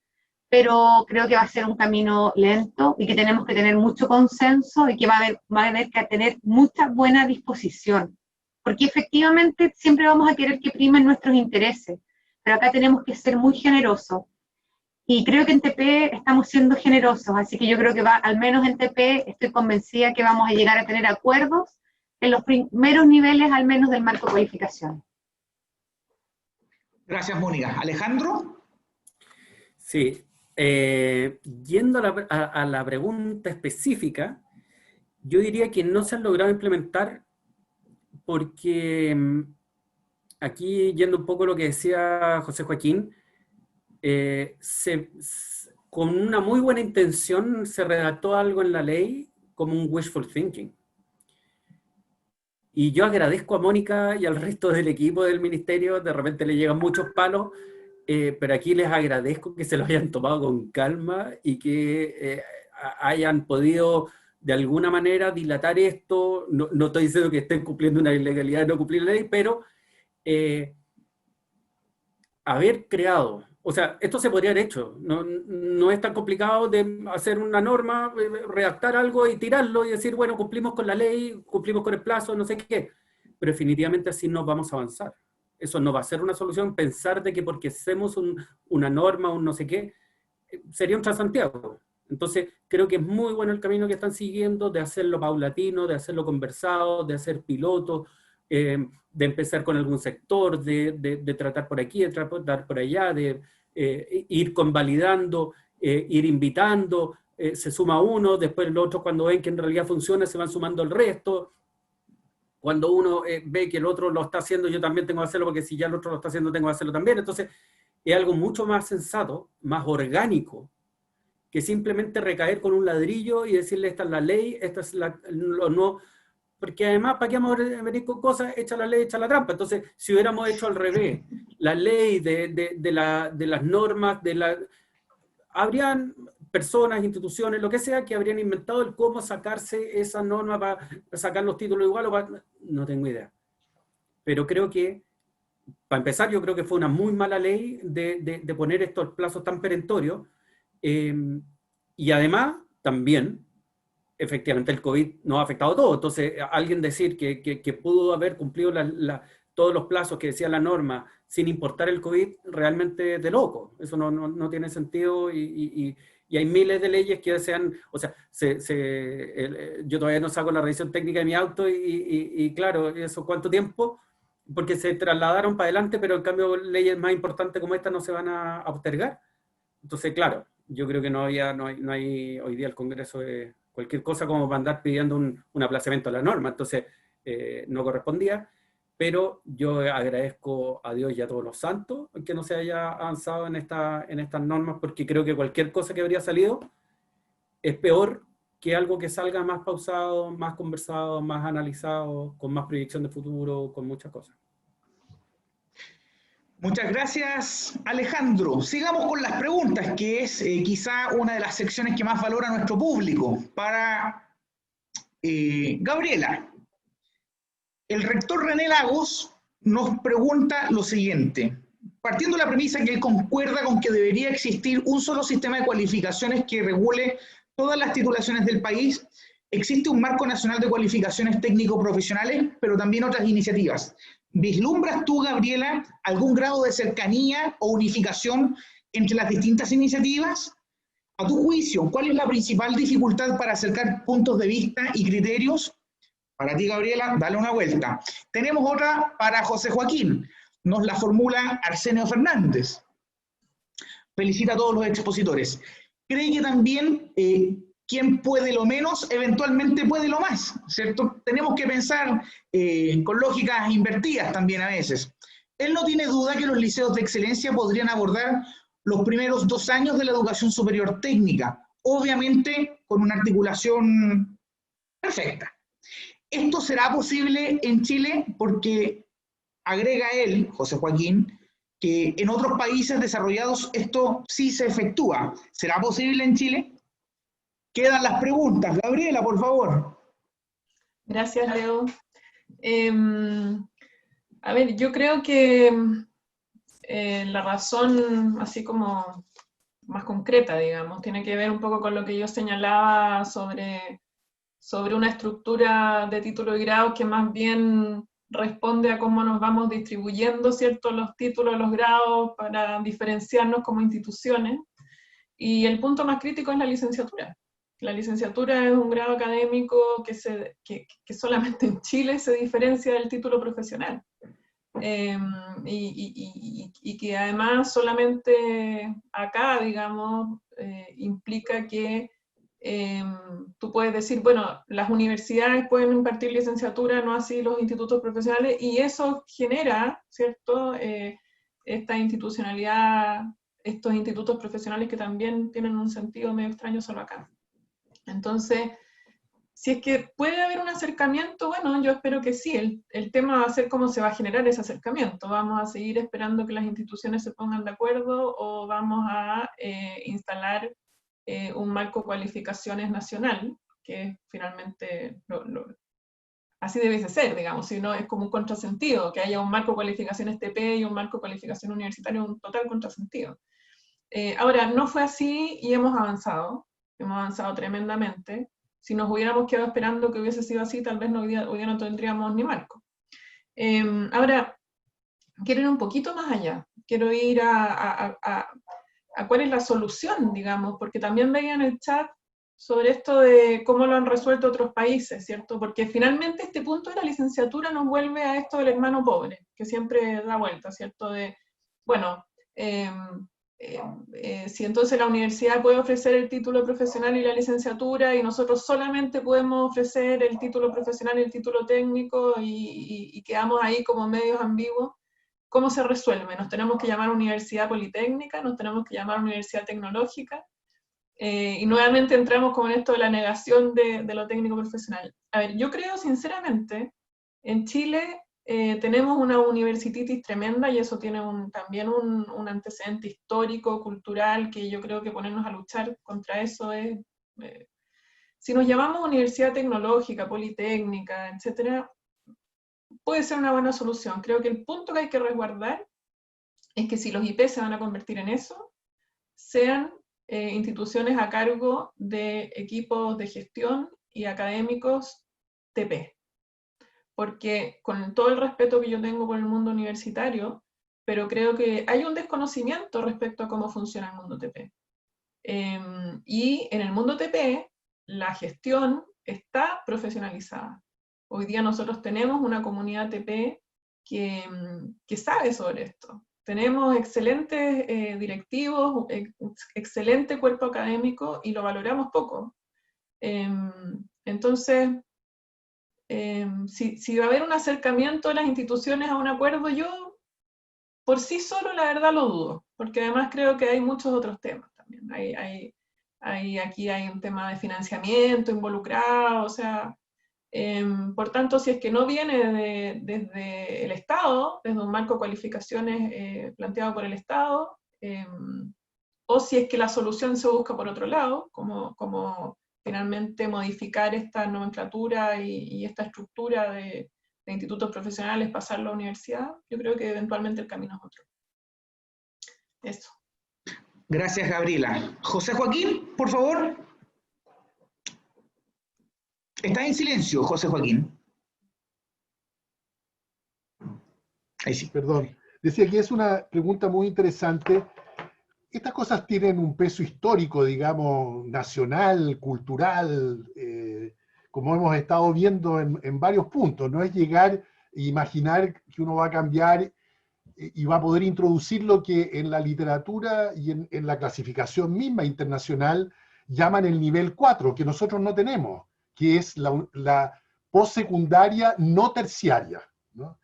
Speaker 6: pero creo que va a ser un camino lento y que tenemos que tener mucho consenso y que va a haber que tener mucha buena disposición, porque efectivamente siempre vamos a querer que primen nuestros intereses, pero acá tenemos que ser muy generosos. Y creo que en TP estamos siendo generosos, así que yo creo que al menos en TP estoy convencida que vamos a llegar a tener acuerdos en los primeros niveles, al menos del marco de cualificación.
Speaker 2: Gracias, Mónica. ¿Alejandro?
Speaker 5: Sí, yendo a la pregunta específica, yo diría que no se han logrado implementar porque aquí, yendo un poco a lo que decía José Joaquín, con una muy buena intención se redactó algo en la ley como un wishful thinking. Y yo agradezco a Mónica y al resto del equipo del ministerio, de repente le llegan muchos palos, pero aquí les agradezco que se lo hayan tomado con calma y que hayan podido de alguna manera dilatar esto. No, no estoy diciendo que estén cumpliendo una ilegalidad de no cumplir la ley, pero haber creado, o sea, esto se podría haber hecho, no es tan complicado de hacer una norma, redactar algo y tirarlo y decir, bueno, cumplimos con la ley, cumplimos con el plazo, no sé qué, pero definitivamente así no vamos a avanzar. Eso no va a ser una solución, pensar de que porque hacemos una norma, un no sé qué, sería un Transantiago. Entonces, creo que es muy bueno el camino que están siguiendo, de hacerlo paulatino, de hacerlo conversado, de hacer pilotos, de empezar con algún sector, de tratar por aquí, de tratar por allá, de ir convalidando, ir invitando, se suma uno, después el otro cuando ven que en realidad funciona se van sumando el resto. Cuando uno ve que el otro lo está haciendo, yo también tengo que hacerlo, porque si ya el otro lo está haciendo, tengo que hacerlo también. Entonces, es algo mucho más sensato, más orgánico, que simplemente recaer con un ladrillo y decirle esta es la ley, esta es lo no, porque además, ¿para qué vamos a venir con cosas? Echa la ley, echa la trampa. Entonces, si hubiéramos hecho al revés, la ley de las normas, habrían personas, instituciones, lo que sea, que habrían inventado el cómo sacarse esa norma para sacar los títulos igual, no tengo idea. Pero creo que, para empezar, yo creo que fue una muy mala ley de poner estos plazos tan perentorios, y además, también, efectivamente el COVID nos ha afectado todo. Entonces, alguien decir que pudo haber cumplido todos los plazos que decía la norma sin importar el COVID, realmente de loco. Eso no tiene sentido y hay miles de leyes que sean, o sea, yo todavía no saco la revisión técnica de mi auto y claro, ¿eso cuánto tiempo? Porque se trasladaron para adelante, pero en cambio leyes más importantes como esta no se van a postergar. Entonces, claro, yo creo que no hay hoy día el Congreso de cualquier cosa como para andar pidiendo un aplazamiento a la norma. Entonces, no correspondía, pero yo agradezco a Dios y a todos los santos que no se haya avanzado en estas normas, porque creo que cualquier cosa que habría salido es peor que algo que salga más pausado, más conversado, más analizado, con más proyección de futuro, con muchas cosas.
Speaker 2: Muchas gracias, Alejandro. Sigamos con las preguntas, que es quizá una de las secciones que más valora nuestro público. Para Gabriela, el rector René Lagos nos pregunta lo siguiente. Partiendo de la premisa que él concuerda con que debería existir un solo sistema de cualificaciones que regule todas las titulaciones del país, existe un marco nacional de cualificaciones técnico-profesionales, pero también otras iniciativas. ¿Vislumbras tú, Gabriela, algún grado de cercanía o unificación entre las distintas iniciativas? A tu juicio, ¿cuál es la principal dificultad para acercar puntos de vista y criterios? Para ti, Gabriela, dale una vuelta. Tenemos otra para José Joaquín. Nos la formula Arsenio Fernández. Felicita a todos los expositores. Cree que también quien puede lo menos, eventualmente puede lo más, ¿cierto? Tenemos que pensar con lógicas invertidas también a veces. Él no tiene duda que los liceos de excelencia podrían abordar los primeros 2 años de la educación superior técnica, obviamente con una articulación perfecta. Esto será posible en Chile porque, agrega él, José Joaquín, que en otros países desarrollados esto sí se efectúa. ¿Será posible en Chile? Quedan las preguntas. Gabriela, por favor.
Speaker 4: Gracias, Leo. A ver, yo creo que la razón, así como más concreta, digamos, tiene que ver un poco con lo que yo señalaba sobre una estructura de título y grado que más bien responde a cómo nos vamos distribuyendo, ¿cierto?, los títulos, los grados, para diferenciarnos como instituciones. Y el punto más crítico es la licenciatura. La licenciatura es un grado académico que solamente en Chile se diferencia del título profesional. Y que además solamente acá, digamos, implica que tú puedes decir, bueno, las universidades pueden impartir licenciatura, no así los institutos profesionales, y eso genera, ¿cierto?, esta institucionalidad, estos institutos profesionales que también tienen un sentido medio extraño solo acá. Entonces, si es que puede haber un acercamiento, bueno, yo espero que sí. El tema va a ser cómo se va a generar ese acercamiento. ¿Vamos a seguir esperando que las instituciones se pongan de acuerdo o vamos a instalar un marco de cualificaciones nacional, que finalmente así debe de ser, digamos, si no es como un contrasentido, que haya un marco de cualificaciones TP y un marco de cualificación universitaria, un total contrasentido. Ahora, no fue así y hemos avanzado tremendamente. Si nos hubiéramos quedado esperando que hubiese sido así, tal vez hoy día no tendríamos ni marco. Ahora, quiero ir un poquito más allá. Quiero ir a cuál es la solución, digamos, porque también veía en el chat sobre esto de cómo lo han resuelto otros países, ¿cierto? Porque finalmente este punto de la licenciatura nos vuelve a esto del hermano pobre, que siempre da vuelta, ¿cierto? De, bueno, si entonces la universidad puede ofrecer el título profesional y la licenciatura y nosotros solamente podemos ofrecer el título profesional y el título técnico y quedamos ahí como medios ambiguos, ¿cómo se resuelve? ¿Nos tenemos que llamar universidad politécnica? ¿Nos tenemos que llamar universidad tecnológica? Y nuevamente entramos como en esto de la negación de lo técnico profesional. A ver, yo creo sinceramente, en Chile tenemos una universititis tremenda y eso tiene también un antecedente histórico, cultural, que yo creo que ponernos a luchar contra eso es... si nos llamamos universidad tecnológica, politécnica, etcétera, puede ser una buena solución. Creo que el punto que hay que resguardar es que si los IP se van a convertir en eso, sean instituciones a cargo de equipos de gestión y académicos TP. Porque con todo el respeto que yo tengo por el mundo universitario, pero creo que hay un desconocimiento respecto a cómo funciona el mundo TP. Y en el mundo TP, la gestión está profesionalizada. Hoy día nosotros tenemos una comunidad TP que sabe sobre esto. Tenemos excelentes directivos, excelente cuerpo académico y lo valoramos poco. Entonces, si va a haber un acercamiento de las instituciones a un acuerdo, yo por sí solo la verdad lo dudo, porque además creo que hay muchos otros temas también. Aquí hay un tema de financiamiento involucrado, o sea, por tanto, si es que no viene desde el Estado, desde un marco de cualificaciones planteado por el Estado, o si es que la solución se busca por otro lado, como finalmente modificar esta nomenclatura y esta estructura de institutos profesionales, pasarlo a la universidad, yo creo que eventualmente el camino es otro. Eso.
Speaker 2: Gracias, Gabriela. José Joaquín, por favor. Está en silencio, José Joaquín. Ahí sí.
Speaker 3: Perdón. Decía que es una pregunta muy interesante. Estas cosas tienen un peso histórico, digamos, nacional, cultural, como hemos estado viendo en varios puntos. No es llegar e imaginar que uno va a cambiar y va a poder introducir lo que en la literatura y en la clasificación misma internacional llaman el nivel 4, que nosotros no tenemos, que es la postsecundaria no terciaria, ¿no?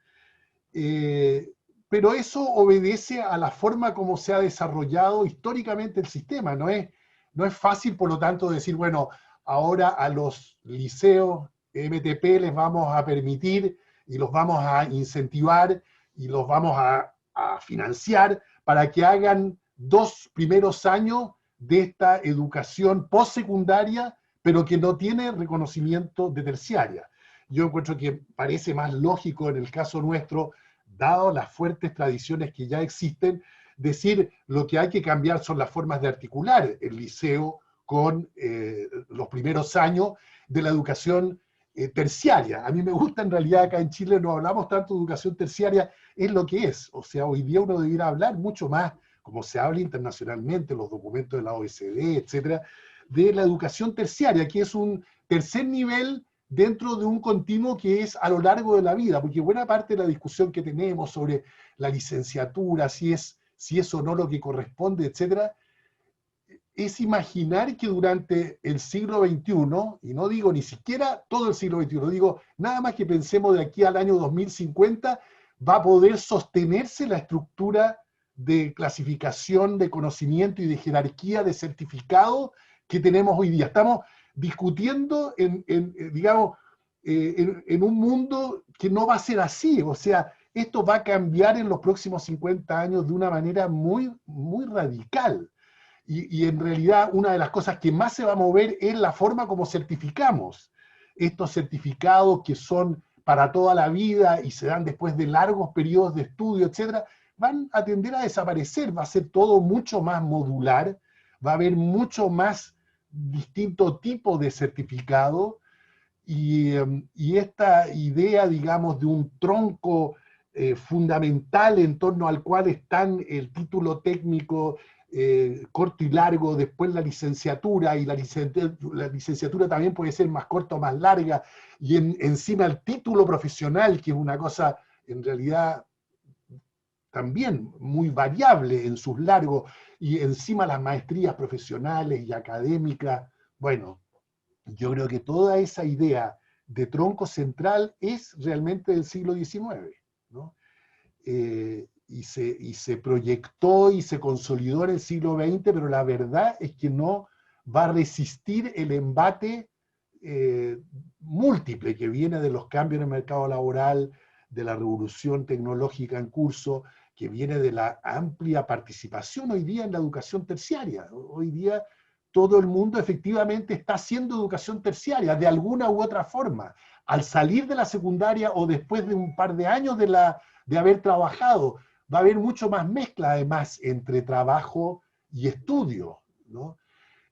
Speaker 3: Pero eso obedece a la forma como se ha desarrollado históricamente el sistema. No es fácil, por lo tanto, decir, bueno, ahora a los liceos MTP les vamos a permitir y los vamos a incentivar y los vamos a financiar para que hagan 2 primeros años de esta educación postsecundaria, pero que no tiene reconocimiento de terciaria. Yo encuentro que parece más lógico en el caso nuestro, dado las fuertes tradiciones que ya existen, decir lo que hay que cambiar son las formas de articular el liceo con los primeros años de la educación terciaria. A mí me gusta, en realidad acá en Chile no hablamos tanto de educación terciaria, es lo que es. O sea, hoy día uno debiera hablar mucho más, como se habla internacionalmente, los documentos de la OECD, etcétera, de la educación terciaria, que es un tercer nivel dentro de un continuo que es a lo largo de la vida, porque buena parte de la discusión que tenemos sobre la licenciatura, si es o no lo que corresponde, etcétera, es imaginar que durante el siglo XXI, y no digo ni siquiera todo el siglo XXI, digo nada más que pensemos de aquí al año 2050, va a poder sostenerse la estructura de clasificación, de conocimiento y de jerarquía de certificado que tenemos hoy día. Estamos discutiendo digamos, en un mundo que no va a ser así, o sea, esto va a cambiar en los próximos 50 años de una manera muy, muy radical. Y en realidad una de las cosas que más se va a mover es la forma como certificamos. Estos certificados que son para toda la vida y se dan después de largos periodos de estudio, etcétera, van a tender a desaparecer, va a ser todo mucho más modular, va a haber mucho más distinto tipo de certificado, y esta idea, digamos, de un tronco fundamental en torno al cual están el título técnico corto y largo, después la licenciatura, y la licenciatura también puede ser más corta o más larga, y encima el título profesional, que es una cosa en realidad también muy variable en sus largos, y encima las maestrías profesionales y académicas. Bueno, yo creo que toda esa idea de tronco central es realmente del siglo XIX, ¿no? Y se proyectó y se consolidó en el siglo XX, pero la verdad es que no va a resistir el embate múltiple que viene de los cambios en el mercado laboral, de la revolución tecnológica en curso, que viene de la amplia participación hoy día en la educación terciaria. Hoy día todo el mundo efectivamente está haciendo educación terciaria de alguna u otra forma. Al salir de la secundaria o después de un par de años de haber trabajado, va a haber mucho más mezcla además entre trabajo y estudio, ¿no?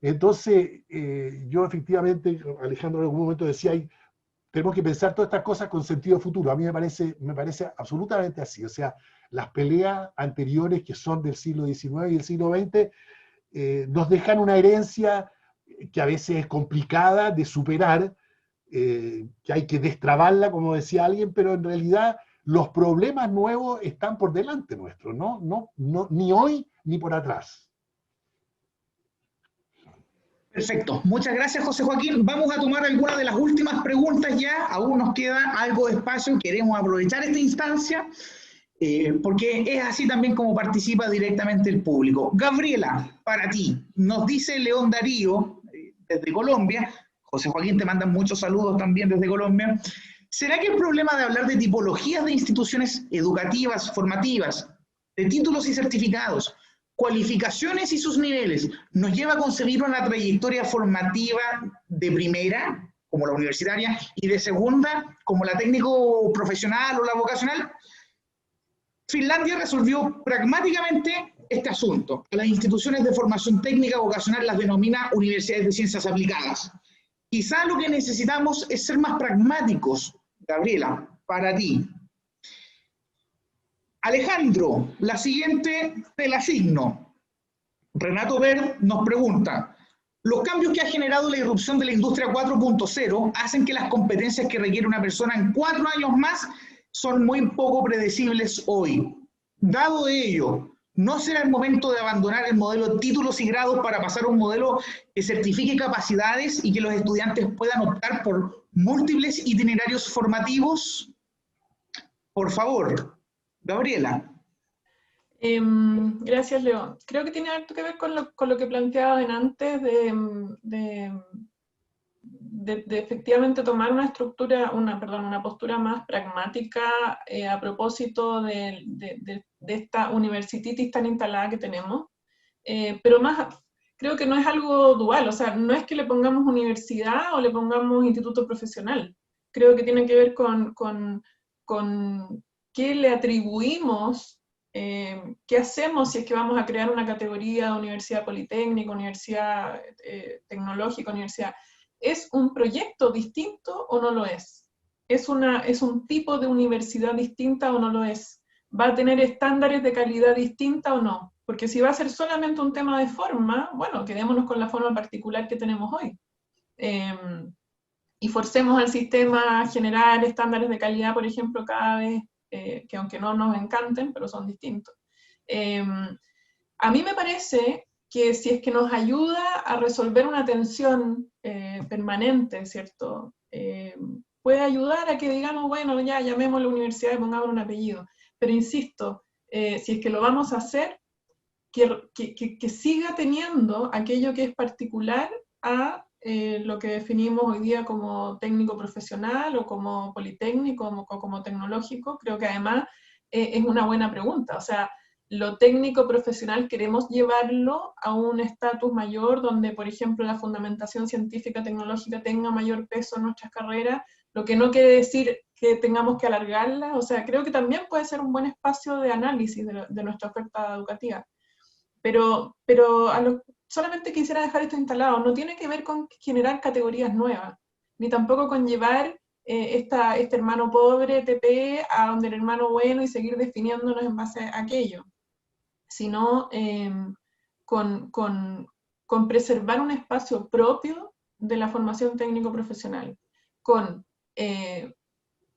Speaker 3: Entonces, yo efectivamente, Alejandro en algún momento decía, tenemos que pensar todas estas cosas con sentido futuro. A mí me parece absolutamente así. O sea, las peleas anteriores que son del siglo XIX y del siglo XX nos dejan una herencia que a veces es complicada de superar, que hay que destrabarla, como decía alguien, pero en realidad los problemas nuevos están por delante nuestro, no, ni hoy ni por atrás.
Speaker 2: Perfecto. Muchas gracias, José Joaquín. Vamos a tomar algunas de las últimas preguntas ya. Aún nos queda algo de espacio. Queremos aprovechar esta instancia porque es así también como participa directamente el público. Gabriela, para ti, nos dice León Darío, desde Colombia. José Joaquín, te mandan muchos saludos también desde Colombia. ¿Será que el problema de hablar de tipologías de instituciones educativas, formativas, de títulos y certificados, cualificaciones y sus niveles, nos lleva a concebir una trayectoria formativa de primera, como la universitaria, y de segunda, como la técnico profesional o la vocacional? Finlandia resolvió pragmáticamente este asunto. A las instituciones de formación técnica vocacional las denomina universidades de ciencias aplicadas. Quizá lo que necesitamos es ser más pragmáticos. Gabriela, para ti. Alejandro, la siguiente te la asigno. Renato Ver nos pregunta, los cambios que ha generado la irrupción de la industria 4.0 hacen que las competencias que requiere una persona en 4 años más son muy poco predecibles hoy. Dado ello, ¿no será el momento de abandonar el modelo títulos y grados para pasar a un modelo que certifique capacidades y que los estudiantes puedan optar por múltiples itinerarios formativos? Por favor, Gabriela.
Speaker 4: Gracias, León. Creo que tiene algo que ver con lo que planteabas antes de efectivamente tomar una estructura, una postura más pragmática a propósito de esta universititis tan instalada que tenemos, pero más, creo que no es algo dual, o sea, no es que le pongamos universidad o le pongamos instituto profesional, creo que tiene que ver con qué le atribuimos, qué hacemos si es que vamos a crear una categoría de universidad politécnica, universidad tecnológica, universidad. ¿Es un proyecto distinto o no lo es? ¿Es un tipo de universidad distinta o no lo es? ¿Va a tener estándares de calidad distinta o no? Porque si va a ser solamente un tema de forma, bueno, quedémonos con la forma particular que tenemos hoy. Y forcemos al sistema a generar estándares de calidad, por ejemplo, cada vez, que aunque no nos encanten, pero son distintos. A mí me parece que si es que nos ayuda a resolver una tensión permanente, ¿cierto? Puede ayudar a que digamos, bueno, ya llamemos a la universidad y pongamos un apellido. Pero insisto, si es que lo vamos a hacer, que siga teniendo aquello que es particular a lo que definimos hoy día como técnico profesional o como politécnico o como tecnológico. Creo que además es una buena pregunta. O sea, lo técnico profesional queremos llevarlo a un estatus mayor donde, por ejemplo, la fundamentación científica tecnológica tenga mayor peso en nuestras carreras, lo que no quiere decir que tengamos que alargarla. O sea, creo que también puede ser un buen espacio de análisis de nuestra oferta educativa. Pero solamente quisiera dejar esto instalado, no tiene que ver con generar categorías nuevas, ni tampoco con llevar este hermano pobre, TP, a donde el hermano bueno y seguir definiéndonos en base a aquello, sino con preservar un espacio propio de la formación técnico-profesional, con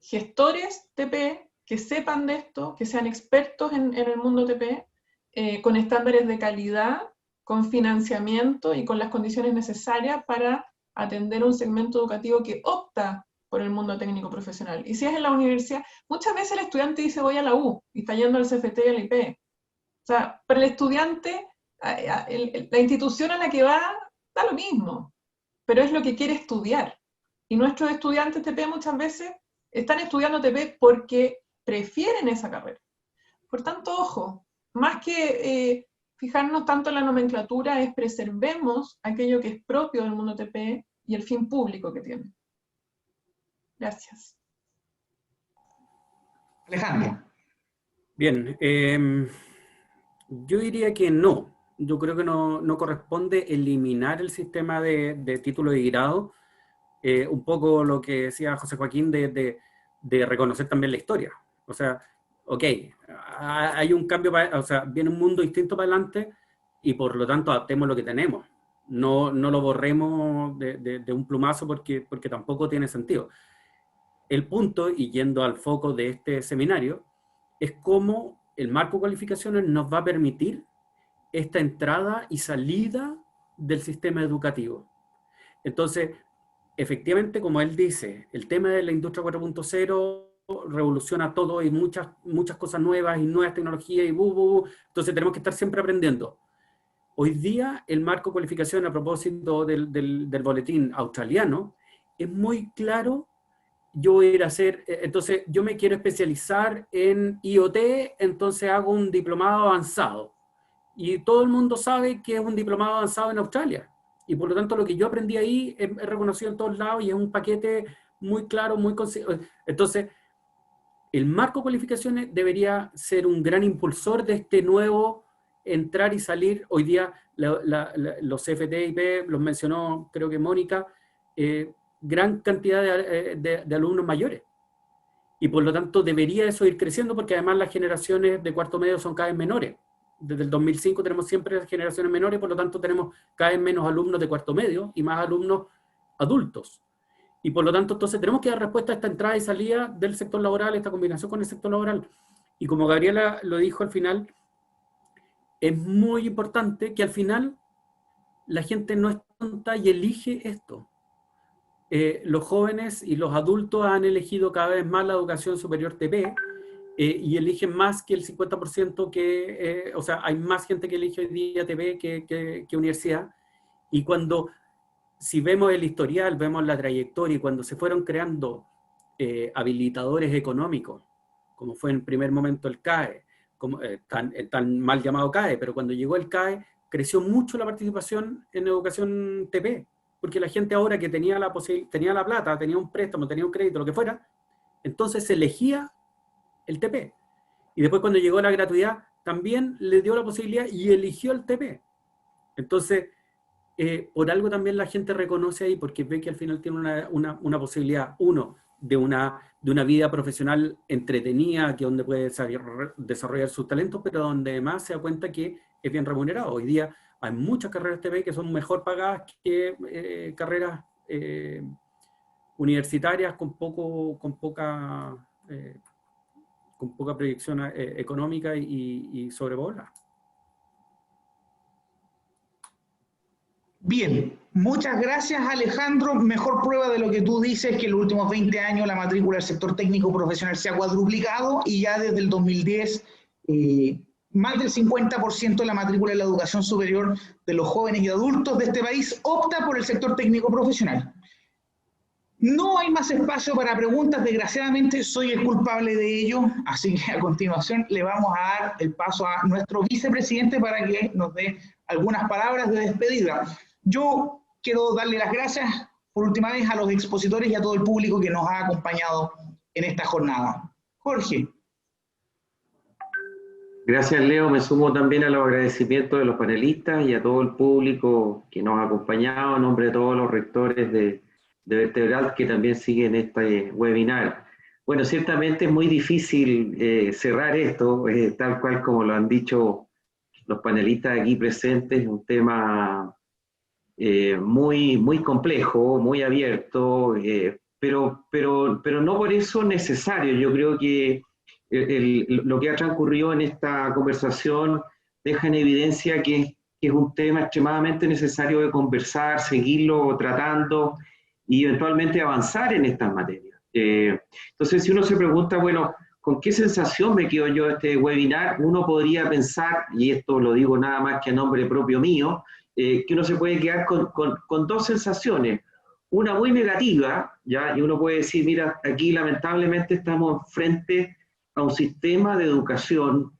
Speaker 4: gestores TP que sepan de esto, que sean expertos en el mundo TP, con estándares de calidad, con financiamiento y con las condiciones necesarias para atender un segmento educativo que opta por el mundo técnico profesional. Y si es en la universidad, muchas veces el estudiante dice voy a la U y está yendo al CFT y al IP. O sea, para el estudiante, la institución a la que va da lo mismo, pero es lo que quiere estudiar. Y nuestros estudiantes TP muchas veces están estudiando TP porque prefieren esa carrera. Por tanto, ojo, más que fijarnos tanto en la nomenclatura, es preservemos aquello que es propio del mundo TP y el fin público que tiene. Gracias.
Speaker 2: Alejandro.
Speaker 5: Bien, yo diría que no. Yo creo que no corresponde eliminar el sistema de título y grado. Un poco lo que decía José Joaquín de reconocer también la historia. O sea, ok, hay un cambio, o sea, viene un mundo distinto para adelante y por lo tanto adaptemos lo que tenemos. No lo borremos de un plumazo porque tampoco tiene sentido. El punto, y yendo al foco de este seminario, es cómo el marco de cualificaciones nos va a permitir esta entrada y salida del sistema educativo. Entonces, efectivamente, como él dice, el tema de la industria 4.0 revoluciona todo y muchas cosas nuevas y nuevas tecnologías y entonces tenemos que estar siempre aprendiendo. Hoy día el marco de cualificación, a propósito del boletín australiano, es muy claro. Yo voy a ir a hacer, entonces yo me quiero especializar en IoT, entonces hago un diplomado avanzado. Y todo el mundo sabe que es un diplomado avanzado en Australia. Y por lo tanto lo que yo aprendí ahí es reconocido en todos lados y es un paquete muy claro, muy conciso. Entonces, el marco de cualificaciones debería ser un gran impulsor de este nuevo entrar y salir. Hoy día los CFT, IP, los mencionó creo que Mónica, gran cantidad de alumnos mayores. Y por lo tanto debería eso ir creciendo porque además las generaciones de cuarto medio son cada vez menores. Desde el 2005 tenemos siempre generaciones menores, por lo tanto tenemos cada vez menos alumnos de cuarto medio y más alumnos adultos. Y por lo tanto entonces tenemos que dar respuesta a esta entrada y salida del sector laboral, esta combinación con el sector laboral. Y como Gabriela lo dijo al final, es muy importante que al final la gente no es tonta y elige esto. Los jóvenes y los adultos han elegido cada vez más la educación superior TP y eligen más que el 50% que, o sea, hay más gente que elige hoy día TP que universidad. Y cuando, si vemos el historial, vemos la trayectoria y cuando se fueron creando habilitadores económicos, como fue en primer momento el CAE, como, tan mal llamado CAE, pero cuando llegó el CAE, creció mucho la participación en educación TP. Porque la gente ahora que tenía la plata, tenía un préstamo, tenía un crédito, lo que fuera, entonces elegía el TP. Y después cuando llegó la gratuidad, también le dio la posibilidad y eligió el TP. Entonces, por algo también la gente reconoce ahí, porque ve que al final tiene una posibilidad, de una vida profesional entretenida, que donde puede desarrollar sus talentos, pero donde además se da cuenta que es bien remunerado. Hoy día hay muchas carreras TP que son mejor pagadas que carreras universitarias con poca proyección económica y sobrepoblada.
Speaker 2: Bien, muchas gracias Alejandro. Mejor prueba de lo que tú dices que en los últimos 20 años la matrícula del sector técnico profesional se ha cuadruplicado y ya desde el 2010 más del 50% de la matrícula de la educación superior de los jóvenes y adultos de este país opta por el sector técnico profesional. No hay más espacio para preguntas, desgraciadamente soy el culpable de ello, así que a continuación le vamos a dar el paso a nuestro vicepresidente para que nos dé algunas palabras de despedida. Yo quiero darle las gracias por última vez a los expositores y a todo el público que nos ha acompañado en esta jornada. Jorge.
Speaker 1: Gracias, Leo. Me sumo también a los agradecimientos de los panelistas y a todo el público que nos ha acompañado, en nombre de todos los rectores de Vertebral que también siguen este webinar. Bueno, ciertamente es muy difícil cerrar esto, tal cual como lo han dicho los panelistas aquí presentes, un tema muy complejo, muy abierto, pero no por eso necesario. Yo creo que lo que ha transcurrido en esta conversación deja en evidencia que es un tema extremadamente necesario de conversar, seguirlo tratando y eventualmente avanzar en estas materias. Entonces, si uno se pregunta, bueno, ¿con qué sensación me quedo yo de este webinar? Uno podría pensar, y esto lo digo nada más que a nombre propio mío, que uno se puede quedar con dos sensaciones. Una muy negativa, ¿ya? Y uno puede decir, mira, aquí lamentablemente estamos frente a un sistema de educación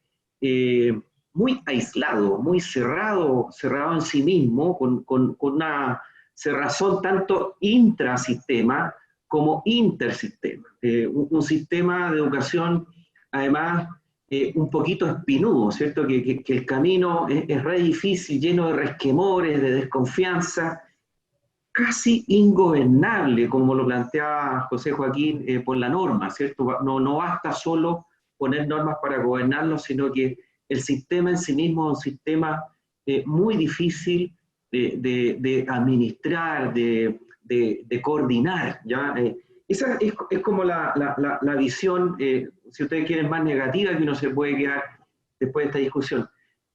Speaker 1: muy aislado, muy cerrado en sí mismo, con una cerrazón tanto intrasistema como intersistema. Un sistema de educación, además, un poquito espinudo, ¿cierto? Que el camino es re difícil, lleno de resquemores, de desconfianza, casi ingobernable, como lo planteaba José Joaquín, por la norma, ¿cierto? No basta solo poner normas para gobernarlo, sino que el sistema en sí mismo es un sistema muy difícil de administrar, de coordinar, ¿ya? Esa es como la visión, si ustedes quieren, más negativa que uno se puede quedar después de esta discusión.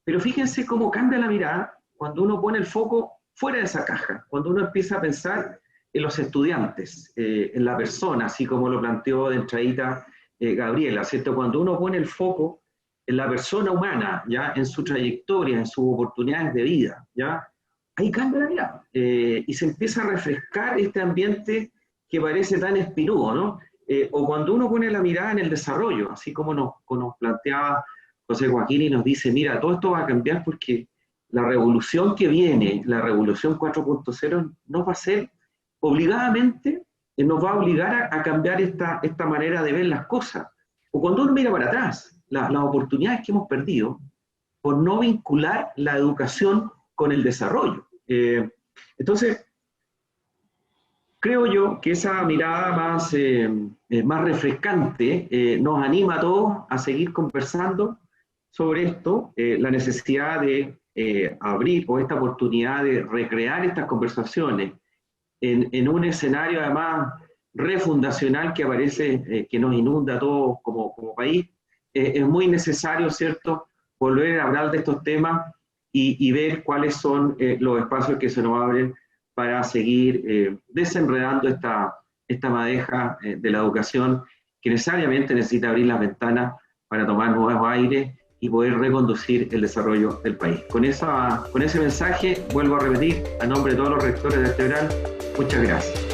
Speaker 1: Pero fíjense cómo cambia la mirada cuando uno pone el foco fuera de esa caja, cuando uno empieza a pensar en los estudiantes, en la persona, así como lo planteó de entradita Gabriela, ¿cierto? Cuando uno pone el foco en la persona humana, ¿ya? En su trayectoria, en sus oportunidades de vida, ¿ya? Ahí cambia la mirada, y se empieza a refrescar este ambiente que parece tan espinudo, ¿no? O cuando uno pone la mirada en el desarrollo, así como nos planteaba José Joaquín y nos dice, mira, todo esto va a cambiar porque la revolución que viene, la revolución 4.0, nos va a ser obligadamente, nos va a obligar a cambiar esta manera de ver las cosas. O cuando uno mira para atrás, las oportunidades que hemos perdido por no vincular la educación con el desarrollo. Entonces, creo yo que esa mirada más refrescante nos anima a todos a seguir conversando sobre esto, la necesidad de abrir o esta oportunidad de recrear estas conversaciones en un escenario además refundacional que aparece, que nos inunda a todos como país. Es muy necesario, ¿cierto?, volver a hablar de estos temas y ver cuáles son los espacios que se nos abren para seguir desenredando esta madeja de la educación que necesariamente necesita abrir las ventanas para tomar nuevos aires y poder reconducir el desarrollo del país. Con ese mensaje, vuelvo a repetir, a nombre de todos los rectores de Vertebral, muchas gracias.